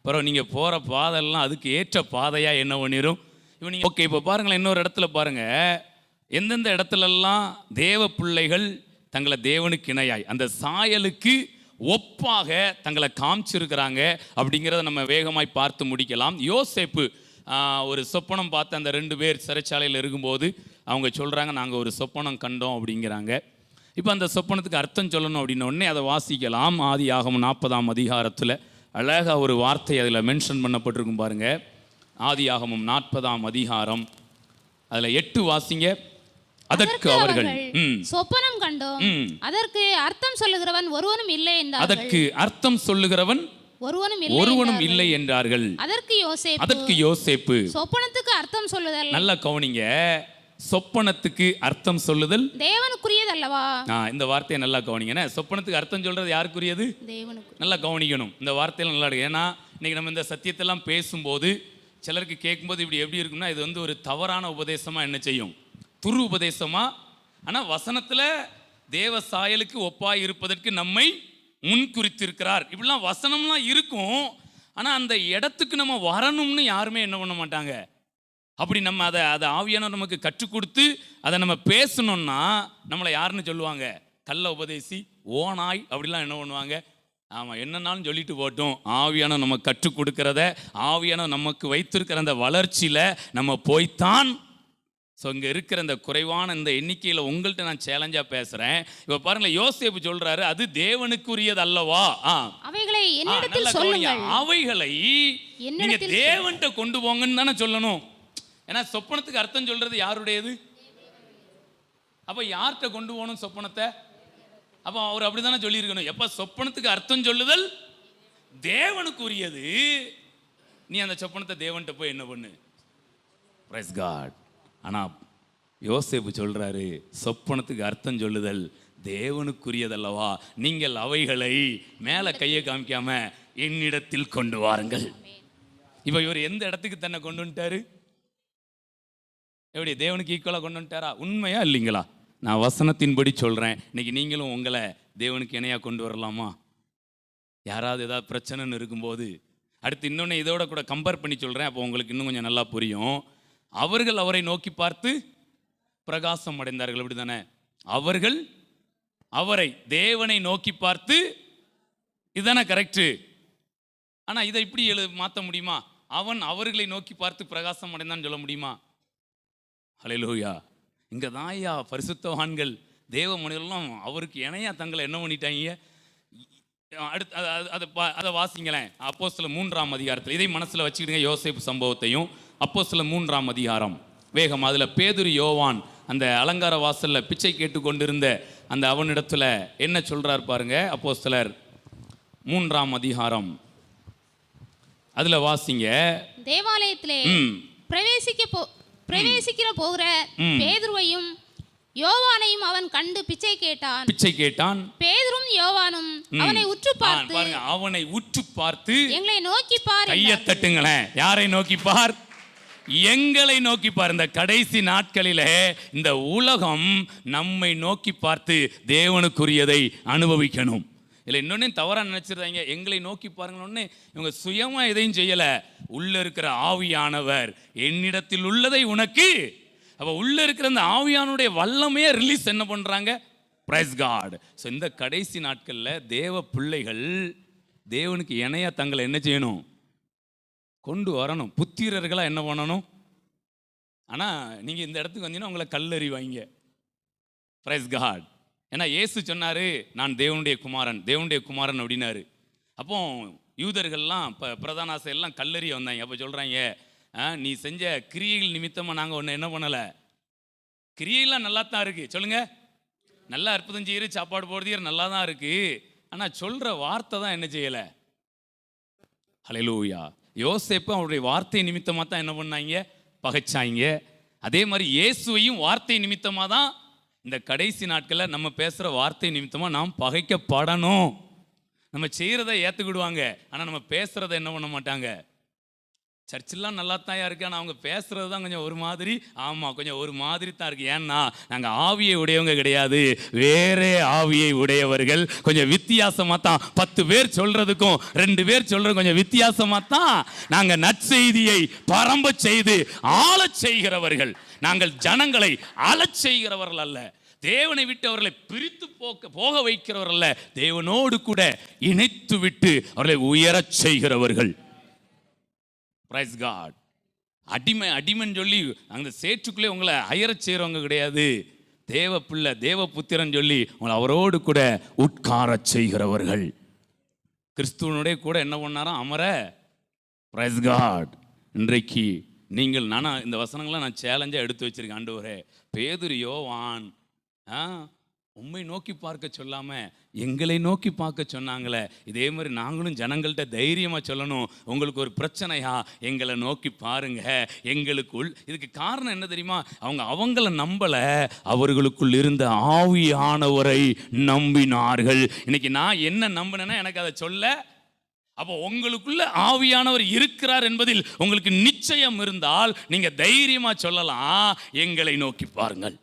பிறகு நீங்கள் போகிற பாதையெல்லாம் அதுக்கு ஏற்ற பாதையாக என்ன பண்ணிடும்? இப்போ நீங்கள் ஓகே, இப்போ பாருங்களேன், இன்னொரு இடத்துல பாருங்கள், எந்தெந்த இடத்துலலாம் தேவ பிள்ளைகள் தங்களை தேவனுக்கு இணையாய் அந்த சாயலுக்கு ஒப்பாக தங்களை காமிச்சிருக்கிறாங்க அப்படிங்கிறத நம்ம வேகமாய் பார்த்து முடிக்கலாம். யோசேப்பு ஒரு சொப்பனம் பார்த்து அந்த 2 பேர் சிறைச்சாலையில் இருக்கும்போது அவங்க சொல்கிறாங்க, நாங்கள் ஒரு சொப்பனம் கண்டோம் அப்படிங்கிறாங்க. இப்போ அந்த சொப்பனத்துக்கு அர்த்தம் சொல்லணும் அப்படின்ன உடனே அதை வாசிக்கலாம். ஆதியாகமம் 40ஆம் அதிகாரத்தில் அழகாக ஒரு வார்த்தை அதில் மென்ஷன் பண்ணப்பட்டிருக்கும் பாருங்கள். ஆதியாகமம் 40ஆம் அதிகாரம் அதில் 8 வாசிங்க. அதற்கு அவர்கள் சொப்பனம் கண்டோம், அதற்கு அர்த்தம் சொல்லுகிறவன் ஒருவனும் இல்லை என்றார்கள். அதற்கு அர்த்தம் சொல்லுகிறவன் ஒருவனும் இல்லை என்றார்கள். அதற்கு யோசேப்பு சொப்பனத்துக்கு அர்த்தம் சொல்லுதல். நல்லா கவனிங்க, சொப்பனத்துக்கு அர்த்தம் சொல்லுதல் தேவனுக்குரியது அல்லவா? இந்த வார்த்தையை நல்லா கவனிங்க. சொப்பனத்துக்கு அர்த்தம் சொல்றது யாருக்குரியது? தேவனுக்கு. நல்லா கவனிக்கணும். இந்த வார்த்தையில நல்லா இருக்கு. ஏன்னா இன்னைக்கு நம்ம இந்த சத்தியத்தெல்லாம் பேசும்போது சிலருக்கு கேட்கும்போது இப்படி எப்படி இருக்கும்னா, இது வந்து ஒரு தவறான உபதேசமா என்ன செய்யும்? துரு உபதேசமா. ஆனால் வசனத்தில் தேவ சாயலுக்கு ஒப்பாய் இருப்பதற்கு நம்மை முன்குறித்திருக்கிறார். இப்படிலாம் வசனம்லாம் இருக்கும். ஆனால் அந்த இடத்துக்கு நம்ம வரணும்னு யாருமே என்ன பண்ண மாட்டாங்க. அப்படி நம்ம அதை ஆவியானவர் நமக்கு கற்றுக் கொடுத்து அதை நம்ம பேசணும்னா நம்மளை யாருன்னு சொல்லுவாங்க? கள்ள உபதேசி, ஓனாய் அப்படிலாம் என்ன பண்ணுவாங்க? ஆமாம், என்னன்னாலும் சொல்லிட்டு போட்டோம். ஆவியான நம்ம கற்றுக் கொடுக்கிறத, ஆவியான நமக்கு வைத்திருக்கிற அந்த வளர்ச்சியில் நம்ம போய்த்தான். ஸோ இங்கே இருக்கிற இந்த குறைவான இந்த எண்ணிக்கையில் உங்கள்கிட்ட நான் சேலஞ்சாக பேசுகிறேன். இப்போ பாருங்களேன், யோசேப்பு சொல்கிறாரு, அது தேவனுக்குரியது அல்லவா? அவைகளை என்னிடத்தில் சொல்லுங்கள். அவைகளை நீங்க தேவன்கிட்ட கொண்டு போங்கன்னு தானே சொல்லணும். ஏன்னா சொப்பனத்துக்கு அர்த்தம் சொல்றது யாருடையது? அப்ப யார்கிட்ட கொண்டு போகணும் சொப்பனத்தை? அப்ப அவர் அப்படித்தானே சொல்லியிருக்கணும். எப்ப சொப்பனத்துக்கு அர்த்தம் சொல்லுதல் தேவனுக்குரியது, நீ அந்த சொப்பனத்தை தேவன்கிட்ட போய் என்ன பண்ணு? Praise God. ஆனா யோசேப்பு சொல்றாரு, சொப்பனத்துக்கு அர்த்தம் சொல்லுதல் தேவனுக்குரியதல்லவா, நீங்கள் அவைகளை மேல கையை காமிக்காம என்னிடத்தில் கொண்டு வாருங்கள். இப்ப இவர் எந்த இடத்துக்கு தன்னை கொண்டு வந்துட்டாரு? எப்படி தேவனுக்கு ஈக்குவலாக கொண்டு வந்துட்டாரா? உண்மையா இல்லைங்களா? நான் வசனத்தின்படி சொல்கிறேன். இன்னைக்கு நீங்களும் உங்களை தேவனுக்கு இணையாக கொண்டு வரலாமா? யாராவது ஏதாவது பிரச்சனைன்னு இருக்கும்போது, அடுத்து இன்னொன்று இதோட கூட கம்பேர் பண்ணி சொல்கிறேன், அப்போ உங்களுக்கு இன்னும் கொஞ்சம் நல்லா புரியும். அவர்கள் அவரை நோக்கி பார்த்து பிரகாசம் அடைந்தார்கள், அப்படி தானே? அவர்கள் அவரை தேவனை நோக்கி பார்த்து, இதுதானே கரெக்டு? ஆனால் இதை இப்படி மாற்ற முடியுமா? அவன் அவர்களை நோக்கி பார்த்து பிரகாசம் அடைந்தான்னு சொல்ல முடியுமா? ஹல்லேலூயா. இங்கே தான் ஐயா பரிசுத்தவான்கள் தேவ மனிதர்களும் அவருக்கு இணையா தங்களை என்ன பண்ணிட்டாங்க. அடுத்து அதை வாசிங்களேன். அப்போஸ்தலர் 3ஆம் அதிகாரத்தில் இதை மனசில் வச்சுக்கிடுங்க. யோசேப்பு சம்பவத்தையும் அப்போஸ்தலர் 3ஆம் அதிகாரம் வேகம். அதில் பேதுரு யோவான் அந்த அலங்கார வாசலில் பிச்சை கேட்டு கொண்டிருந்த அந்த அவனிடத்தில் என்ன சொல்கிறார் பாருங்க. அப்போஸ்தலர் 3ஆம் அதிகாரம் அதில் வாசிங்க. தேவாலயத்திலே பிரவேசிக்கிற போகிற பேதுருவையும் யோவானையும் அவன் கண்டு பிச்சை கேட்டான். பேதுரும் யோவானும் அவனை உற்று பார்த்து, பாருங்க, அவனை உற்று பார்த்து, எங்களை நோக்கி பார். கையை தட்டுங்களேன். யாரை நோக்கி பார்? எங்களை நோக்கி பார். இந்த கடைசி நாட்களிலே இந்த உலகம் நம்மை நோக்கி பார்த்து தேவனுக்குரியதை அனுபவிக்கணும். இல்லை இன்னொன்னு தவறாக நினைச்சிருந்தாங்க. எங்களை நோக்கி பாருங்கன்னு இவங்க சுயமாக எதையும் செய்யலை. உள்ள இருக்கிற ஆவியானவர் என்னிடத்தில் உள்ளதை உனக்கு, அப்போ உள்ள இருக்கிற அந்த ஆவியானுடைய வல்லமையை ரிலீஸ் என்ன பண்ணுறாங்க? Price God. ஸோ இந்த கடைசி நாட்களில் தேவ பிள்ளைகள் தேவனுக்கு இணையாக தங்களை என்ன செய்யணும்? கொண்டு வரணும். புத்திரர்களாக என்ன பண்ணணும்? ஆனால் நீங்கள் இந்த இடத்துக்கு வந்தீங்கன்னா உங்களை கல்லறிவாங்க. Price God. ஏன்னா இயேசு சொன்னார், நான் தேவனுடைய குமாரன் அப்படின்னாரு. அப்போ யூதர்கள்லாம் பிரதான ஆசையெல்லாம் கல்லறிய வந்தாங்க. அப்போ சொல்கிறாங்க, நீ செஞ்ச கிரியைகள் நிமித்தமாக நாங்கள் ஒன்று என்ன பண்ணலை. கிரியையெல்லாம் நல்லா தான் இருக்குது, சொல்லுங்க. நல்லா அற்புதம் செய்கிற, சாப்பாடு போடுறீர், நல்லா தான் இருக்குது. ஆனால் சொல்கிற வார்த்தை தான் என்ன செய்யலை. ஹல்லேலூயா. யோசேப்பு அவருடைய வார்த்தை நிமித்தமாக தான் என்ன பண்ணாங்க? பகைச்சாங்க. அதே மாதிரி இயேசுவையும் வார்த்தை நிமித்தமாக தான் இந்த கடைசி நாட்களில் நம்ம பேசுகிற வார்த்தை நிமித்தமாக நாம் பகைக்கப்படணும். நம்ம செய்கிறத ஏற்றுக்கிடுவாங்க, ஆனால் நம்ம பேசுகிறத என்ன பண்ண மாட்டாங்க. சர்ச்செல்லாம் நல்லா தான் இருக்கு, ஆனால் அவங்க பேசுகிறது தான் கொஞ்சம் ஒரு மாதிரி. ஆமாம், கொஞ்சம் ஒரு மாதிரி தான் இருக்குது. ஏன்னா நாங்கள் ஆவியை உடையவங்க கிடையாது, வேறே ஆவியை உடையவர்கள். கொஞ்சம் வித்தியாசமாக தான் 10 பேர் சொல்கிறதுக்கும் 2 பேர் சொல்கிறது கொஞ்சம் வித்தியாசமாக தான் நாங்கள் நற்செய்தியை பரம்ப செய்து ஆளச் செய்கிறவர்கள். நாங்கள் ஜனங்களை ஆளச் செய்கிறவர்கள் அல்ல, தேவனை விட்டு அவர்களை பிரித்து போக வைக்கிறவர்கள் அல்ல, தேவனோடு கூட இணைத்து விட்டு அவர்களை உயரச் செய்கிறவர்கள். Price God. அடிமைன்னு சொல்லி அந்த சேற்றுக்குள்ளே உங்களை அயரச் செய்கிறவங்க கிடையாது. தேவ பிள்ளை, தேவ புத்திரன் சொல்லி உங்களை அவரோடு கூட உட்காரச் செய்கிறவர்கள். கிறிஸ்துவனுடைய கூட என்ன பண்ணாரோ அமர. Praise God. இன்றைக்கு நீங்கள் இந்த வசனங்கள்லாம் நான் சேலஞ்சாக எடுத்து வச்சிருக்கேன். ஆண்டவரே, பேதுரு யோவான் உம்மை நோக்கி பார்க்க சொல்லாம எங்களை நோக்கி பார்க்க சொன்னாங்களே. இதே மாதிரி நாங்களும் ஜனங்கள்கிட்ட தைரியமா சொல்லணும், உங்களுக்கு ஒரு பிரச்சனையா எங்களை நோக்கி பாருங்க எங்களுக்குள். இதுக்கு காரணம் என்ன தெரியுமா? அவங்கள நம்பல, அவர்களுக்குள் இருந்த ஆவியானவரை நம்பினார்கள். இன்னைக்கு நான் என்ன நம்பினேன்னா எனக்கு அதை சொல்ல. அப்போ உங்களுக்குள்ள ஆவியானவர் இருக்கிறார் என்பதில் உங்களுக்கு நிச்சயம் இருந்தால் நீங்க தைரியமா சொல்லலாம், எங்களை நோக்கி பாருங்கள்.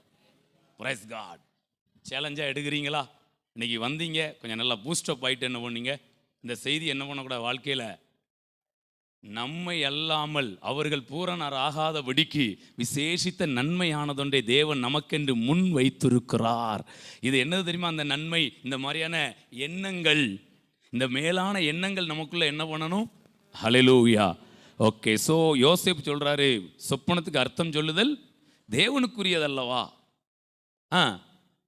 Price God. சேலஞ்சா எடுக்கிறீங்களா? இன்னைக்கு வந்தீங்க, கொஞ்சம் நல்லா பூஸ்டப் ஆகிட்டு என்ன பண்ணீங்க? இந்த செய்தி என்ன பண்ணக்கூடாது வாழ்க்கையில்? நம்மை அல்லாமல் அவர்கள் பூரணர் ஆகாதபடிக்கு விசேஷித்த நன்மையானதொன்றை தேவன் நமக்கென்று முன் வைத்திருக்கிறார். இது என்னது தெரியுமா? அந்த நன்மை, இந்த மாதிரியான எண்ணங்கள், இந்த மேலான எண்ணங்கள் நமக்குள்ள என்ன பண்ணணும்? ஹல்லேலூயா. ஓகே, ஸோ யோசேப்பு சொல்றாரு, சொப்பனத்துக்கு அர்த்தம் சொல்லுதல் தேவனுக்குரியதல்லவா,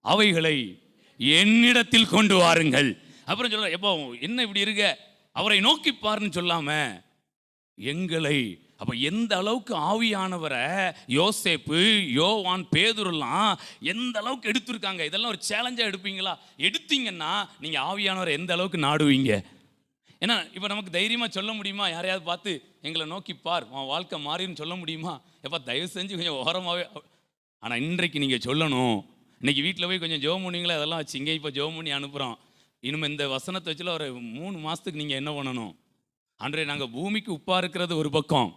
அவைகளை என்னிடத்தில் கொண்டு வாருங்கள். அப்புறம் சொல்ற, எப்போ என்ன இப்படி இருக்க, அவரை நோக்கி பாருன்னு சொல்லாம எங்களை. அப்ப எந்த அளவுக்கு ஆவியானவரை யோசேப்பு, யோவான், பேதுருலாம் எந்த அளவுக்கு எடுத்திருக்காங்க. இதெல்லாம் ஒரு சேலஞ்சா எடுப்பீங்களா? எடுத்தீங்கன்னா நீங்க ஆவியானவரை எந்த அளவுக்கு நாடுவீங்க? ஏன்னா இப்போ நமக்கு தைரியமா சொல்ல முடியுமா? யாரையாவது பார்த்து எங்களை நோக்கி பார், உன் வாழ்க்கை மாறின்னு சொல்ல முடியுமா? எப்போ தயவு செஞ்சு கொஞ்சம் ஓரமாகவே. ஆனால் இன்றைக்கு நீங்கள் சொல்லணும். இன்னைக்கு வீட்டில் போய் கொஞ்சம் ஜெபம் பண்ணிங்களா, அதெல்லாம் வச்சு இங்கே இப்போ ஜெபம் பண்ணி அனுப்புகிறோம். இனிமேல் இந்த வசனத்தை வச்சுல ஒரு 3 மாதத்துக்கு நீங்கள் என்ன பண்ணணும்? அன்றே நாங்கள் பூமிக்கு உப்பா இருக்கிறது ஒரு பக்கம்,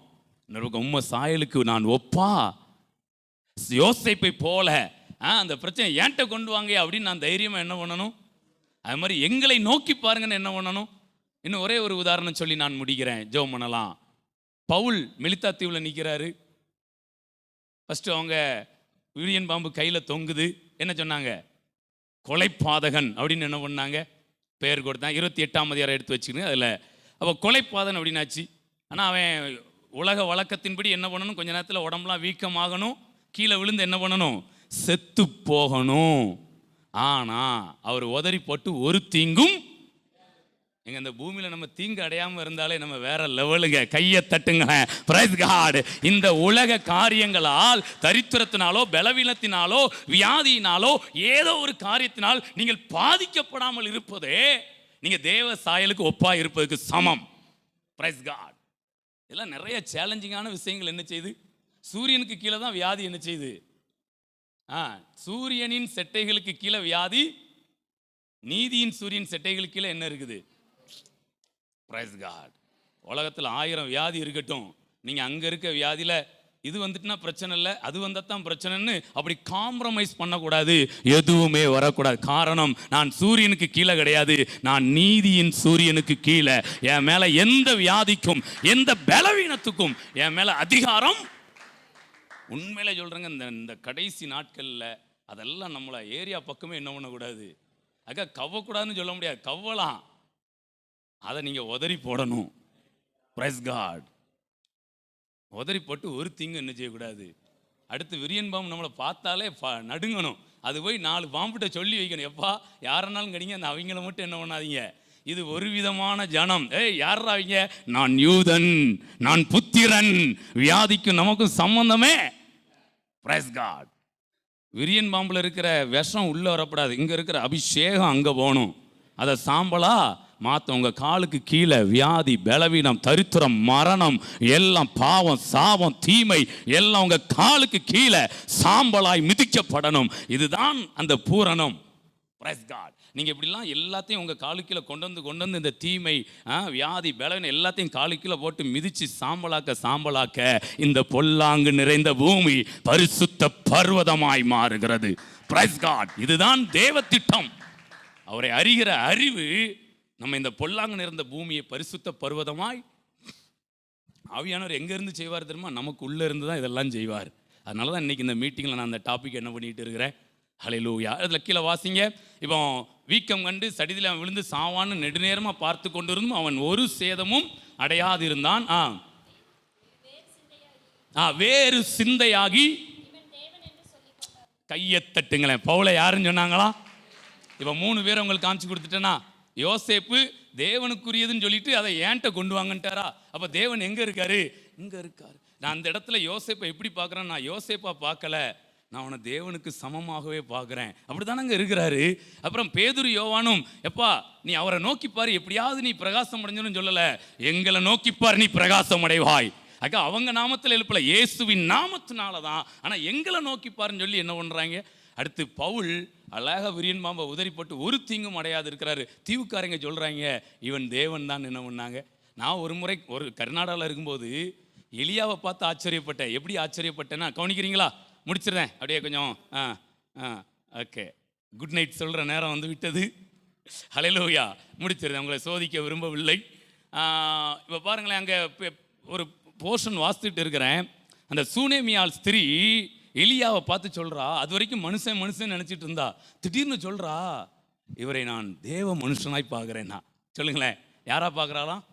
இன்னொரு பக்கம் உம்மை சாயலுக்கு நான் ஒப்பா யோசேப்பை போல அந்த பிரச்சனை ஏன்ட்ட கொண்டு வாங்க அப்படின்னு நான் தைரியமாக என்ன பண்ணணும்? அது மாதிரி எங்களை நோக்கி பாருங்கன்னு என்ன பண்ணணும்? இன்னும் ஒரே ஒரு உதாரணம் சொல்லி நான் முடிக்கிறேன், ஜெபம் பண்ணலாம். பவுல் மெலித்தா தீவில் நிற்கிறாரு. ஃபஸ்ட்டு அவங்க விரியன் பாம்பு கையில் தொங்குது. என்ன சொன்னாங்க? கொலைப்பாதகன் அப்படின்னு என்ன பண்ணாங்க? பெயர் கொடுத்தான். 28ஆம் அதிகாரம் எடுத்து வச்சுக்கணும். அதில் அப்போ கொலைப்பாதகன் அப்படின்னாச்சு. ஆனால் அவன் உலக வழக்கத்தின்படி என்ன பண்ணணும்? கொஞ்ச நேரத்தில் உடம்புலாம் வீக்கமாகணும், கீழே விழுந்து என்ன பண்ணணும்? செத்து போகணும். ஆனால் அவர் உதறி போட்டு ஒரு தீங்கும் எங்க இந்த பூமியில் நம்ம தீங்கு அடையாமல் இருந்தாலே நம்ம வேற லெவலுங்க. கையை தட்டுங்க. Praise God. இந்த உலக காரியங்களால், தரித்திரத்தினாலோ, பலவீனத்தினாலோ, வியாதியினாலோ, ஏதோ ஒரு காரியத்தினால் நீங்கள் பாதிக்கப்படாமல் இருப்பதே நீங்க தேவ சாயலுக்கு ஒப்பா இருப்பதுக்கு சமம். Praise God. இதெல்லாம் நிறைய சேலஞ்சிங்கான விஷயங்கள். என்ன செய்யுது? சூரியனுக்கு கீழே தான் வியாதி என்ன செய்யுது? சூரியனின் செட்டைகளுக்கு கீழே வியாதி, நீதியின் சூரியன் செட்டைகளுக்கு கீழே என்ன இருக்குது? Praise God. உலகத்தில் 1000 வியாதி இருக்கட்டும், நீங்கள் அங்கே இருக்க வியாதியில் இது வந்துட்டுனா பிரச்சனை இல்லை, அது வந்தால் தான் பிரச்சனைன்னு அப்படி காம்ப்ரமைஸ் பண்ணக்கூடாது. எதுவுமே வரக்கூடாது. காரணம், நான் சூரியனுக்கு கீழே கிடையாது, நான் நீதியின் சூரியனுக்கு கீழே. என் மேலே எந்த வியாதிக்கும் எந்த பலவீனத்துக்கும் என் மேலே அதிகாரம். உண்மையிலே சொல்கிறேங்க, இந்த கடைசி நாட்களில் அதெல்லாம் நம்மளை ஏரியா பக்கமே என்ன பண்ணக்கூடாது, அக்கா கவ்வக்கூடாதுன்னு சொல்ல முடியாது, கவ்வலாம். அதை நீங்கள் உதறி போடணும். Praise God. உதறி போட்டு ஒரு தீங்கு என்ன செய்யக்கூடாது. அடுத்து விரியன் பாம்பு நம்மளை பார்த்தாலே நடுங்கணும். அது போய் 4 பாம்புகிட்ட சொல்லி வைக்கணும், எப்பா யாரனாலும் கிடைங்க, அந்த அவங்கள மட்டும் என்ன பண்ணாதீங்க, இது ஒரு விதமான ஜனம். யாரா அவங்க? நான் யூதன், நான் புத்திரன். வியாதிக்கும் நமக்கும் சம்பந்தமே. Praise God. விரியன் பாம்பில் இருக்கிற விஷம் உள்ளே வரப்படாது, இங்கே இருக்கிற அபிஷேகம் அங்கே போகணும். அதை சாம்பலா மாற்ற. உங்கள் காலுக்கு கீழே வியாதி, பலவீனம், தரித்திரம், மரணம், எல்லாம் பாவம், சாபம், தீமை எல்லாம் உங்கள் காலுக்கு கீழே சாம்பலாய் மிதிக்கப்படணும். இதுதான் அந்த பூரணம். Praise God. நீங்கள் இப்படிலாம் எல்லாத்தையும் உங்கள் காலுக்கீழே கொண்டு வந்து இந்த தீமை, வியாதி, பலவீனம் எல்லாத்தையும் காலுக்கீழே போட்டு மிதித்து சாம்பலாக்க இந்த பொல்லாங்கு நிறைந்த பூமி பரிசுத்த பர்வதமாய் மாறுகிறது. Praise God. இதுதான் தேவ திட்டம். அவரை அறிகிற அறிவு நம்ம இந்த பொல்லாங்கு நிறைந்த பூமியை பரிசுத்த பர்வதமாய். ஆவியானவர் எங்கேருந்து செய்வார் தெரியுமா? நமக்கு உள்ளே இருந்து தான் இதெல்லாம் செய்வார். அதனால தான் இன்றைக்கி இந்த மீட்டிங்கில் நான் அந்த டாபிக் என்ன பண்ணிகிட்டு இருக்கிறேன். ஹல்லேலூயா. அதில் கீழே வாசிங்க. இப்போ வீக்கம் கண்டு சடிதில் அவன் விழுந்து சாவான்னு நெடுநேரமாக பார்த்து கொண்டிருந்தும் அவன் ஒரு சேதமும் அடையாதிருந்தான். வேறு சிந்தையாகி. கையை தட்டுங்களேன். பவுலை யாருன்னு சொன்னாங்களா? இப்போ 3 பேர் உங்களுக்கு காமிச்சு கொடுத்துட்டேன்னா, யோசேப்பு தேவனுக்குரியதுன்னு சொல்லிட்டு அதை ஏன்ட்ட கொண்டு வாங்கன்ட்டாரா? அப்போ தேவன் எங்கே இருக்காரு? இங்கே இருக்காரு. நான் அந்த இடத்துல யோசேப்பை எப்படி பார்க்குறேன்? நான் யோசேப்பா பார்க்கல, நான் அவனை தேவனுக்கு சமமாகவே பார்க்குறேன். அப்படி தானங்க இருக்கிறாரு. அப்புறம் பேதுரு யோவானும், எப்பா நீ அவரை நோக்கிப்பார், எப்படியாவது நீ பிரகாசம் அடைஞ்சணும்னு சொல்லலை, எங்களை நோக்கிப்பார் நீ பிரகாசம் அடைவாய். அக்கா அவங்க நாமத்தில் எழுப்பல, இயேசுவின் நாமத்தினால தான். ஆனால் எங்களை நோக்கிப்பாருன்னு சொல்லி என்ன பண்ணுறாங்க. அடுத்து பவுல் அழகாக விரியன் பாம்பை உதறி போட்டு ஒரு தீங்கும் அடையாது இருக்கிறாரு. தீவுக்காரங்க சொல்கிறாங்க இவன் தேவன் தான். என்ன பண்ணாங்க. நான் ஒரு முறை ஒரு கர்நாடகாவில் இருக்கும்போது எலியாவை பார்த்து ஆச்சரியப்பட்டேன். எப்படி ஆச்சரியப்பட்டேன்னா, கவனிக்கிறீங்களா? முடிச்சிடுறேன் அப்படியே கொஞ்சம். ஓகே, குட் நைட் சொல்கிற நேரம் வந்து விட்டது. ஹல்லேலூயா, முடிச்சிடுறேன், உங்களை சோதிக்க விரும்பவில்லை. இப்போ பாருங்களேன், அங்கே ஒரு போர்ஷன் வாசித்துட்டு இருக்கிறேன். அந்த சூனேமியால் ஸ்திரீ எலியாவை பார்த்து சொல்கிறா, அது வரைக்கும் மனுஷன் நினச்சிட்டு இருந்தா, திடீர்னு சொல்கிறா, இவரை நான் தேவ மனுஷனாய் பார்க்குறேன்னா. சொல்லுங்களேன், யாரா பார்க்குறாளாம்?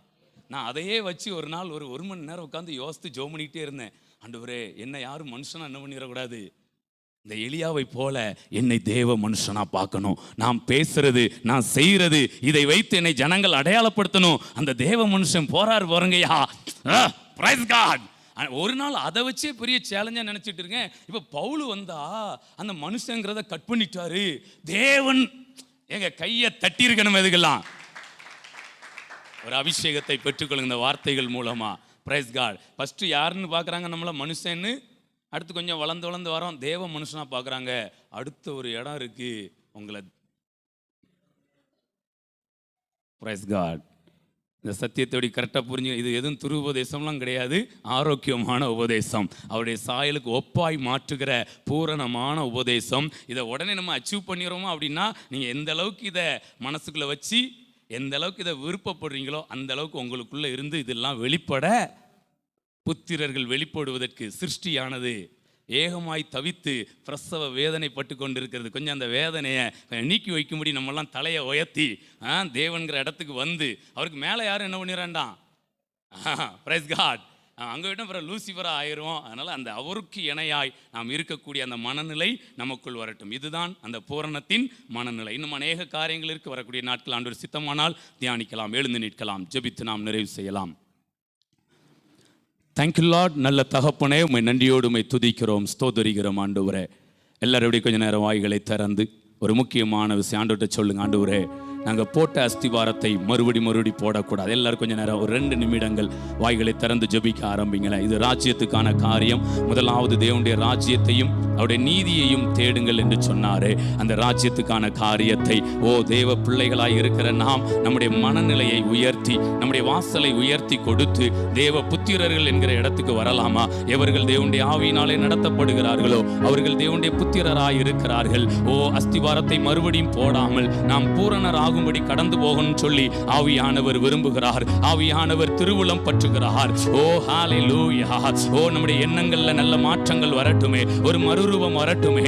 நான் அதையே வச்சு ஒரு நாள் ஒரு மணி நேரம் உட்காந்து யோசித்து ஜெபம் பண்ணிக்கிட்டே இருந்தேன். ஆண்டவரே, என்னை யாரும் மனுஷனா என்ன பண்ணிடக்கூடாது, இந்த எலியாவை போல என்னை தேவ மனுஷனா பார்க்கணும். நான் பேசுறது, நான் செய்கிறது, இதை வைத்து என்னை ஜனங்கள் அடையாளப்படுத்தணும். அந்த தேவ மனுஷன் போறாரு பாருங்கய்யா, பிரைஸ் காட். ஒரு நாள் அதை வச்சே பெரிய சேலஞ்சா நினைச்சிட்டு இருக்கேன். இப்ப பவுல் வந்தா அந்த மனுஷங்கிறத கட் பண்ணிட்டாரு. தேவன் எங்க கையை தட்டி இருக்கணும். எதுக்கெல்லாம் ஒரு அபிஷேகத்தை பெற்றுக்கொள்ளுங்க இந்த வார்த்தைகள் மூலமா. Price God. ஃபர்ஸ்ட் யாருன்னு பார்க்குறாங்க நம்மள மனுஷன்னு, அடுத்து கொஞ்சம் வளர்ந்து வரோம் தேவ மனுஷனா பார்க்குறாங்க. அடுத்த ஒரு இடம் இருக்கு உங்களை. Praise God. இந்த சத்தியத்தோடி கரெக்டாக புரிஞ்சு, இது எதுவும் துருபதேசம்லாம் கிடையாது, ஆரோக்கியமான உபதேசம், அவருடைய சாயலுக்கு ஒப்பாய் மாற்றுகிற பூரணமான உபதேசம். இதை உடனே நம்ம அச்சீவ் பண்ணிடுறோமா அப்படின்னா, நீங்கள் எந்த அளவுக்கு இதை மனசுக்குள்ளே வச்சு எந்த அளவுக்கு இதை விருப்பப்படுறீங்களோ அந்த அளவுக்கு உங்களுக்குள்ளே இருந்து இதெல்லாம் வெளிப்பட, புத்திரர்கள் வெளிப்படுவதற்கு சிருஷ்டியானது ஏகமாய் தவித்து பிரசவ வேதனை பட்டு கொண்டு இருக்கிறது. கொஞ்சம் அந்த வேதனையை நீக்கி வைக்கும்படி நம்மெல்லாம் தலையை உயர்த்தி தேவன்கிற இடத்துக்கு வந்து, அவருக்கு மேலே யாரும் என்ன பண்ணிடுறான்டான். Price God. அங்கே விட்டு அப்புறம் லூசிஃபராக ஆயிரும். அதனால் அந்த அவருக்கு இணையாய் நாம் இருக்கக்கூடிய அந்த மனநிலை நமக்குள் வரட்டும். இதுதான் அந்த பூரணத்தின் மனநிலை. இன்னும் அநேக காரியங்கள் இருக்கு. வரக்கூடிய நாட்கள் ஆண்டவர் சித்தமானால் தியானிக்கலாம், எழுந்து நிற்கலாம், ஜெபித்து நாம் நிறைவு செய்யலாம். Thank you Lord. நல்ல தகப்பனே, உம்மை நன்றியோடு உம்மை துதிக்கிறோம், ஸ்தோத்தரிக்கிறோம். ஆண்டவரே, எல்லாருடைய கொஞ்ச நேரம் வாய்களை திறந்து ஒரு முக்கியமான விஷயம் ஆண்டவர்கிட்ட சொல்லுங்க. ஆண்டவரே, நாங்கள் போட்ட அஸ்திவாரத்தை மறுபடி போடக்கூடாது. எல்லாரும் கொஞ்சம் நேரம் ஒரு 2 நிமிடங்கள் வாய்களை திறந்து ஜெபிக்க ஆரம்பிங்களேன். இது ராஜ்யத்துக்கான காரியம். முதலாவது தேவனுடைய ராஜ்யத்தையும் அவருடைய நீதியையும் தேடுங்கள் என்று சொன்னாரே, அந்த ராஜ்யத்துக்கான காரியத்தை தேவ பிள்ளைகளாய் இருக்கிற நாம் நம்முடைய மனநிலையை உயர்த்தி, நம்முடைய வாசலை உயர்த்தி கொடுத்து தேவ புத்திரர்கள் என்கிற இடத்துக்கு வரலாமா? எவர்கள் தேவனுடைய ஆவியினாலே நடத்தப்படுகிறார்களோ அவர்கள் தேவனுடைய புத்திரராய் இருக்கிறார்கள். அஸ்திவாரத்தை மறுபடியும் போடாமல் நாம் பூரணராக ஆகும்படி கடந்து போகணும்னு சொல்லி ஆவியானவர் விரும்புகிறார். ஆவியானவர் திருவுளம் பற்றுகிறார். ஹல்லேலூயா. நம்முடைய எண்ணங்கள்ல நல்ல மாற்றங்கள் வரட்டுமே, ஒரு மறுரூபம் வரட்டுமே.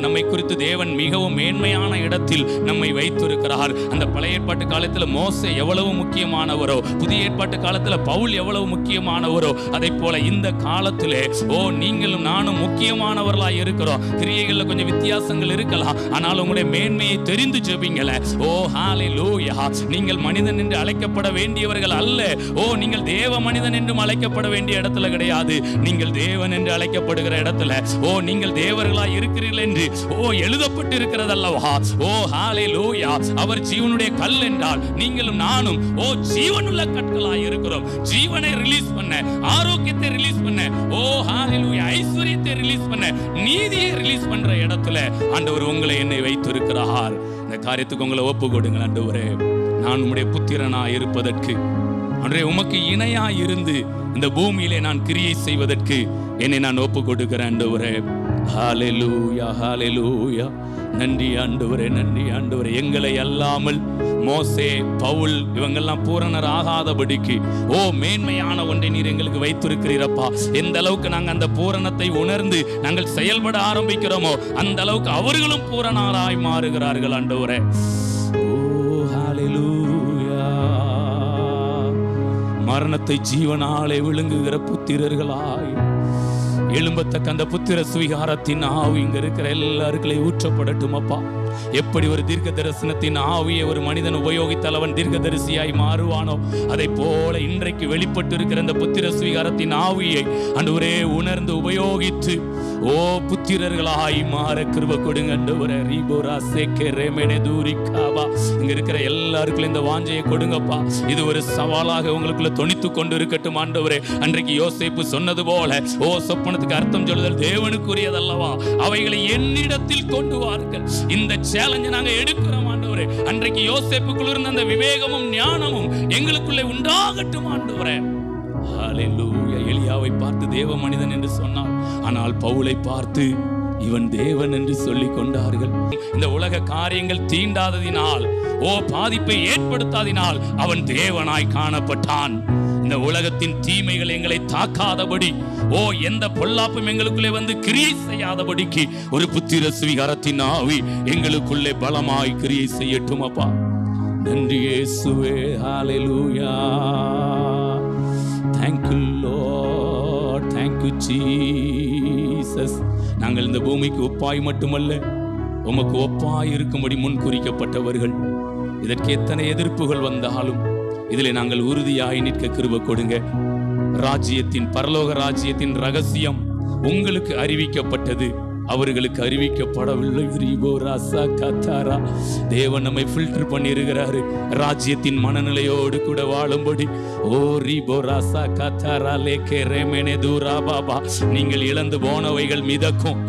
நம்மை குறித்து தேவன் மிகவும் மேன்மையான இடத்தில் நம்மை வைத்திருக்கிறார். அந்த பழைய ஏற்பாட்டு காலத்தில் மோசே எவ்வளவு முக்கியமானவரோ, புதிய ஏற்பாட்டு காலத்தில் பவுல் எவ்வளவு முக்கியமானவரோ, அதை போல இந்த காலத்திலே நீங்களும் நானும் முக்கியமானவர்களாய் இருக்கிறோம். கிரியைகள்ல கொஞ்சம் வித்தியாசங்கள் இருக்கலாம், ஆனால் உங்களுடைய மேன்மையை தெரிந்து ஜெபிங்களே. ஹல்லேலூயா. நீங்கள் மனிதன் என்று அழைக்கப்பட வேண்டியவர்கள் அல்ல. நீங்கள் தேவ மனிதன் என்றும் அழைக்கப்பட வேண்டிய இடத்துல கிடையாது. நீங்கள் தேவன் என்று அழைக்கப்படுகிற இடத்துல நீங்கள் தேவர்களாய் இருக்கிறீர்கள் என்று எழுதப்பட்டு இருக்கிறது அல்லவா? ஹல்லேலூயா. அவர் ஜீவனுடைய கல் என்றால் நீங்களும் நானும் ஜீவனுள்ள கற்களாய் இருக்கிறோம். ஜீவனை ரிலீஸ் பண்ண, ஆரோக்கியத்தை ரிலீஸ் பண்ண, ஹல்லேலூயா, ஐஸ்வரியத்தை ரிலீஸ் பண்ண, நீதியை ரிலீஸ் பண்ற இடத்துல ஆண்டவர் உங்களை என்னை வைத்திருக்கிறார். இந்த காரியத்துக்கு உங்களை ஒப்பு கொடுங்கள். ஆண்டவரே, நான் உம்முடைய புத்திரனாய் இருப்பதற்கு, ஆண்டவரே உமக்கு இணையாய் இருந்து இந்த பூமியிலே நான் கிரியை செய்வதற்கு என்னை நான் ஒப்பு கொடுக்கிறேன். ஆண்டவரே, ஹல்லேலூயா, ஹல்லேலூயா. நன்றி ஆண்டவரே, நன்றி ஆண்டவரே. எங்களை அல்லாமல் மோசே, பவுல் இவங்கெல்லாம் பூரணர் ஆகாதபடிக்கு மேன்மையான ஒன்றை நீர் எங்களுக்கு வைத்திருக்கிறீரப்பா. எந்த அளவுக்கு நாங்கள் அந்த பூரணத்தை உணர்ந்து நாங்கள் செயல்பட ஆரம்பிக்கிறோமோ அந்த அளவுக்கு அவர்களும் பூரணராய் மாறுகிறார்கள். ஆண்டவரே, ஹல்லேலூயா. மரணத்தை ஜீவனாலே விழுங்குகிற புத்திரர்களாய் எழும்பத்தக்க அந்த புத்திர சுவிகாரத்தின் ஆவி இங்க இருக்கிற எல்லாருக்குள்ளே ஊற்றப்படட்டும் அப்பா. எப்படி ஒரு தீர்க்க தரிசனத்தின் ஆவியை ஒரு மனிதன் உபயோகித்தால் அவன் தீர்க்கதரிசியாய் மாறுவானோ, அதை போல இன்றைக்கு வெளிப்பட்டு இருக்கிற இந்த புத்திர சுவீகாரத்தின் ஆவியை ஆண்டவரே உணர்ந்து உபயோகித்து ஓ புத்திரர்களாய் மாற கிருபை கொடுங்க ஆண்டவரே. ரீபோரா சேக்கே ரேமெனே தூரிகாபா. இங்க இருக்கிற எல்லாருக்கும் இந்த வாஞ்சையை கொடுங்கப்பா. இது ஒரு சவாலாக உங்களுக்குள்ள தொனித்து கொண்டு இருக்கட்டும் ஆண்டவரே. அன்றைக்கு யோசேப்பு சொன்னது போல, ஓ சொப்பனத்துக்கு அர்த்தம் சொல்லுதல் தேவனுக்குரியதல்லவா, அவைகளை என்னிடத்தில் கொண்டு வாருங்கள். இந்த சேலஞ்சை நாங்க எடுக்கிறோம் ஆண்டவரே. அன்றைக்கு யோசேப்புக்குள்ள இருந்த அந்த விவேகமும் ஞானமும் எங்களுக்குள்ளே உண்டாகட்டும் ஆண்டவரே. ஹல்லேலூயா. எலியாவை பார்த்து தேவ மனிதன் என்று சொன்னார், ஆனால் பவுலை பார்த்து இவன் தேவன் என்று சொல்லிக் கொண்டார்கள். இந்த உலக காரியங்கள் தீண்டாததினால், ஓ பாதிப்பை ஏற்படுத்தாதினால் அவன் தேவனாய் காணப்பட்டான். இந்த உலகத்தின் தீமைகள் எங்களை தாக்காதபடி, ஓ எந்த பொல்லாப்பும் எங்களுக்குள்ளே வந்து கிரியை செய்யாதபடிக்கு ஒரு புத்திர சுவீகாரத்தின் ஆவி எங்களுக்குள்ளே பலமாய் கிரியை செய்யட்டும் அப்பா. நன்றி இயேசுவே. ஹல்லேலூயா. Thank you Lord. Thank you Jesus. நாங்கள் இந்த பூமிக்கு ஒப்பாய் மட்டுமல்ல, உமக்கு ஒப்பாய் இருக்கும்படி முன் குறிக்கப்பட்டவர்கள். இதற்கு எத்தனை எதிர்ப்புகள் வந்தாலும் இதிலே நாங்கள் உறுதியாய் நிற்க கிருபை கொடுங்க. ராஜ்யத்தின், பரலோக ராஜ்யத்தின் ரகசியம் உங்களுக்கு அறிவிக்கப்பட்டது, அவர்களுக்கு அறிவிக்கப்படவில்லை. தேவன் நம்மை ஃபில்டர் பண்ணி இருக்கிறாரு ராஜ்யத்தின் மனநிலையோடு கூட வாழும்படி. ஓ ரிபோராசா கத்தாரா லேகே ரேமெனே தூரா பாபா. நீங்கள் இழந்து போனவைகள் மிதக்கும்,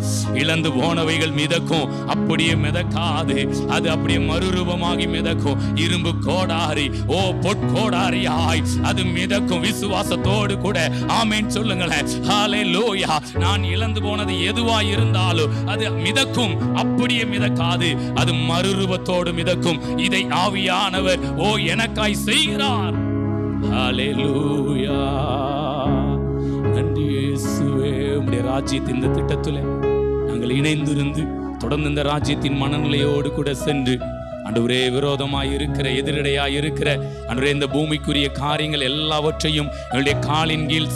இழந்து போனவைகள் மிதக்கும். அப்படியே மிதக்காது, அது அப்படியே மறுரூபமாகி மிதக்கும். இரும்பு கோடாரி, ஓ பொற்கோடாரியாய் அது மிதக்கும். விசுவாசத்தோடு கூட ஆமென் சொல்லுங்களேன். ஹல்லேலூயா. நான் இழந்து போனது எதுவாய் இருந்தால் அது மிதக்கும், அப்படியே மிதக்காது, அது மறுரூபத்தோடு மிதக்கும். இதை ஆவியானவர் ஓ எனக்காய் செய்கிறார். ஹல்லேலூயா. நன்றி இயேசுவே. உம்முடைய ராஜ்யத்தின் இந்த திட்டத்திலே நாங்கள் இணைந்திருந்து தொடர்ந்து இந்த ராஜ்யத்தின் மனநிலையோடு கூட சென்று ஆண்டவரே விரோதமாய் இருக்கிற, எதிரடையாய் இருக்கிற ஆண்டவரே இந்த பூமிக்குரிய காரியங்கள் எல்லாவற்றையும் எங்களுடைய காலின் கீழ்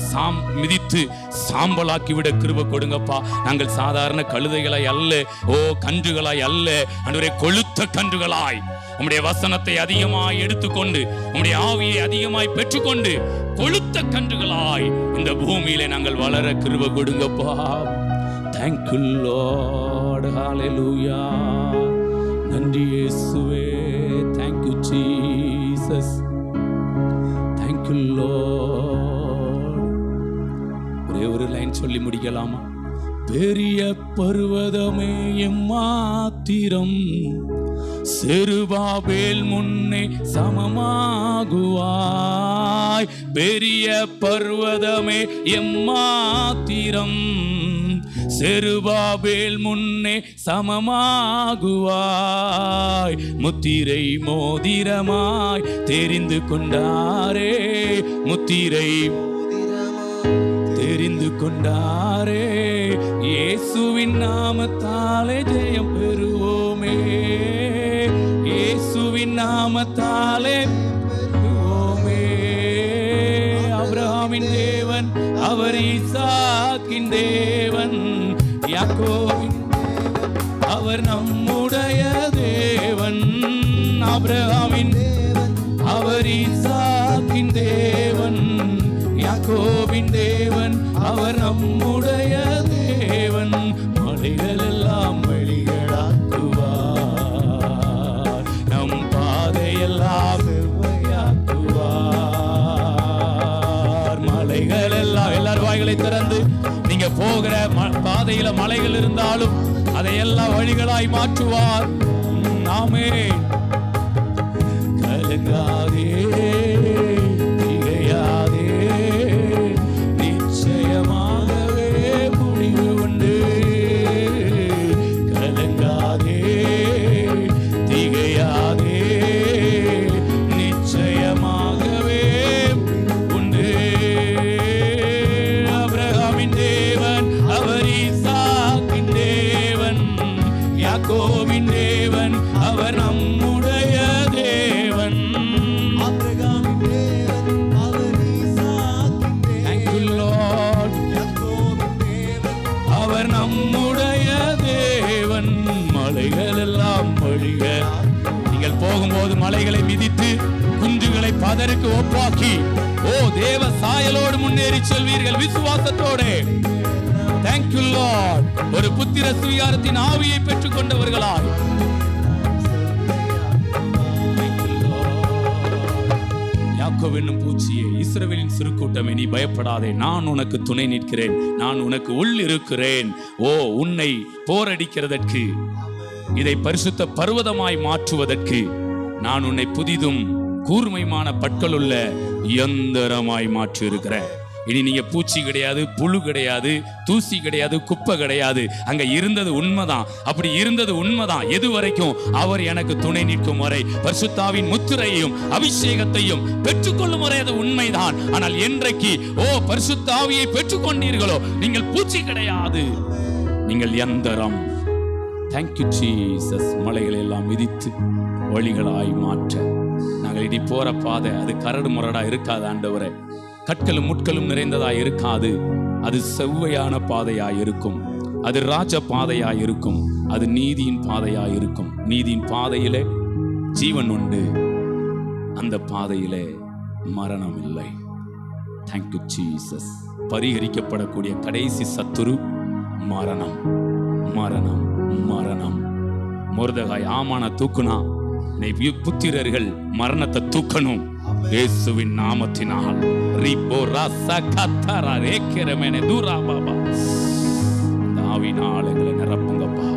மிதித்து சாம்பலாக்கி விட கிருபை கொடுங்கப்பா. நாங்கள் சாதாரண கழுதைகளாய் அல்ல, ஓ கன்றுகளாய் அல்ல ஆண்டவரே, கொழுத்த கன்றுகளாய் உம்முடைய வசனத்தை அதிகமாய் எடுத்துக்கொண்டு, உம்முடைய ஆவியை அதிகமாய் பெற்றுக்கொண்டு கொழுத்த கன்றுகளாய் இந்த பூமியிலே நாங்கள் வளர கிருபை கொடுங்கப்பா. Thank you Lord. Hallelujah. நன்றி இயேசுவே. Thank you Jesus. Thank you Lord. ஒரே ஒரு லைன் சொல்லி முடிக்கலாமா? பெரிய பர்வதமே எம்மாத்திரம் செருபாபேல் முன்னே சமமாகுவாய். பெரிய பர்வதமே எம்மாத்திரம் செருபாபேல் முன்னே சமமாகுவாய். முத்திரை மோதிரமாய் தெரிந்து கொண்டாரே, முத்திரை தெரிந்து கொண்டாரே. இயேசுவின் நாமத்தாலே ஜெயம் பெறுவோமே, இயேசுவின் நாமத்தாலே பெறுவோமே. ஆபிரகாமின் தேவன் அவர் ஈசாக்கின் தேவன், யாக்கோபின் அவர் நம்முடைய தேவன். ஆபிரகாமின் தேவன் அவர் ஈசாக்கின் தேவன், யாக்கோபின் தேவன் அவர் நம்முடைய தேவன். மலைகள் எல்லாம் வழிகளாக்குவார், நம் பாதையெல்லாம் செவ்வையாக்குவார். மலைகள் எல்லாம், எல்லார் வாய்களை திறந்து நீங்க போகிற பாதையில மலைகள் இருந்தாலும் அதையெல்லாம் வழிகளாய் மாற்றுவார். ஆமென். கலங்காதே, திகையாதே, நிச்சயமாகவே முடிவு உண்டு. கலங்காதே, திகையாதே, நிச்சயமாகவே உண்டு. ஆபிரகாமின் தேவன் அவர் ஈசாக்கின் தேவன், யாக்கோபின் தேவன் அவர் நம்முடைய தேவன். ஆபிரகாமின் தேவன் அவர் ஈசாக்கின் தேவன். Thank you Lord. யாக்கோபின் தேவன் அவர் நம்முடைய தேவன். மலைகள் எல்லாம் வாழ்க. நீங்கள் போகும்போது மலைகளை மிதித்து குன்றுகளை பதருக்கு ஒப்பாக்கி தேவ சாயலோடு முன்னேறி செல்வீர்கள் விசுவாசத்தோடு. Thank you Lord. ஒரு புத்திர சுவிகாரத்தின் ஆவியை பெற்றுக் கொண்டவர்களாய் யாக்கோபு என்னும் பூச்சியே, இஸ்ரவேலின் சிறு கூட்டமே, நீ பயப்படாதே, நான் உனக்கு துணை நிற்கிறேன், நான் உனக்கு உள் இருக்கிறேன். உன்னை போரடிக்கிறதற்கு, இதை பரிசுத்த பர்வதமாய் மாற்றுவதற்கு நான் உன்னை புதிதும் கூர்மையான பற்களுள்ள யந்திரமாய் மாற்றி இருக்கிறேன். இனி நீங்க பூச்சி கிடையாது, புழு கிடையாது, தூசி கிடையாது, குப்பை கிடையாது. அங்க இருந்தது உண்மைதான். அப்படி இருந்தது உண்மைதான் எது வரைக்கும்? அவர் எனக்கு துணை நிற்கும் வரை, பரிசுத்தாவின் முத்திரையையும் அபிஷேகத்தையும் பெற்றுக்கொள்ளும் வரை அது உண்மைதான். ஆனால் என்றைக்கு பரிசுத்தாவியை பெற்றுக்கொண்டீர்களோ நீங்கள் பூச்சி கிடையாது, நீங்கள் யந்திரம். Thank you Jesus. மலைகளை எல்லாம் மிதித்து வழிகளாய் மாற்ற நாங்கள் இனி போற பாதை அது கரடு முரடா இருக்காது ஆண்டவரே. கற்களும் முட்களும் நிறைந்ததாய் இருக்காது. அது செவ்வையான பாதையாய் இருக்கும். அது ராஜ பாதையாய் இருக்கும். அது நீதியின் பாதையாய் இருக்கும். நீதியின் பாதையிலே ஜீவன் உண்டு, அந்த பாதையிலே மரணம் இல்லை. Thank you Jesus. பரிகரிக்கப்படக்கூடிய கடைசி சத்துரு மரணம், மரணம், மரணம். மொர்தெகாய் ஆமான தூக்குனா, புத்திரர்கள் மரணத்தை தூக்கணும் இயேசுவின் நாமத்தினால். ஆவினால் எங்களை நிரப்புங்கப்பா.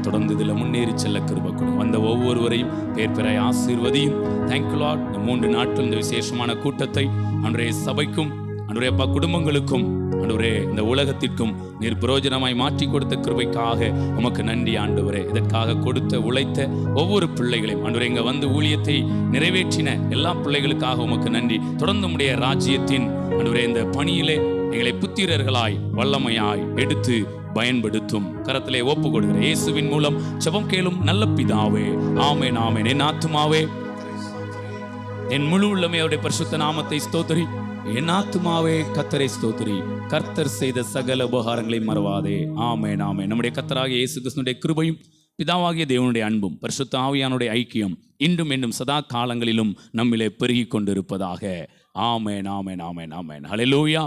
தொடர்ந்து இதுல முன்னேறி செல்ல கிருபை கொடுங்க. வந்த ஒவ்வொருவரையும் பேர் பெற ஆசீர்வதியும். Thank you Lord. இந்த 3 நாட்கள் இந்த விசேஷமான கூட்டத்தை அன்றைய சபைக்கும் அன்றைய அப்பா குடும்பங்களுக்கும் ஆண்டவரே இந்த உலகத்திற்கும் நீர் பிரயோஜனமாய் மாற்றி கொடுத்த கிருபைக்காக உமக்கு நன்றி ஆண்டவரே. இதற்காக கொடுத்த உழைத்த ஒவ்வொரு பிள்ளைகளையும் ஆண்டவரே, இங்க வந்து ஊழியத்தை நிறைவேற்றின எல்லா பிள்ளைகளுக்காக உமக்கு நன்றி. தொடர்ந்து உம்முடைய ராஜ்யத்தின் ஆண்டவரே இந்த பணியிலே எங்களை புத்திரர்களாய் வல்லமையாய் எடுத்து பயன்படுத்தும். கரத்திலே ஒப்பு கொடுக்கிறேன் இயேசுவின் மூலம் ஜெபம் கேளும் நல்ல பிதாவே. ஆமென், ஆமென். என் ஆத்துமாவே என் முழு உள்ளமே அவருடைய பரிசுத்த நாமத்தை ஸ்தோத்திரி. என் ஆத்துமாவே கர்த்தரை ஸ்தோத்திரி. கர்த்தர் செய்த சகல உபகாரங்களை மறவாதே. ஆமென், ஆமென். நம்முடைய கர்த்தராகிய இயேசு கிறிஸ்துவினுடைய கிருபையும் பிதாவாகிய தேவனுடைய அன்பும் பரிசுத்த ஆவியானுடைய ஐக்கியம் இன்றும் என்றும் சதா காலங்களிலும் நம்மிலே பெருகிக் கொண்டிருப்பதாக. ஆமென், ஆமென், ஆமென், ஆமென். ஹல்லேலூயா.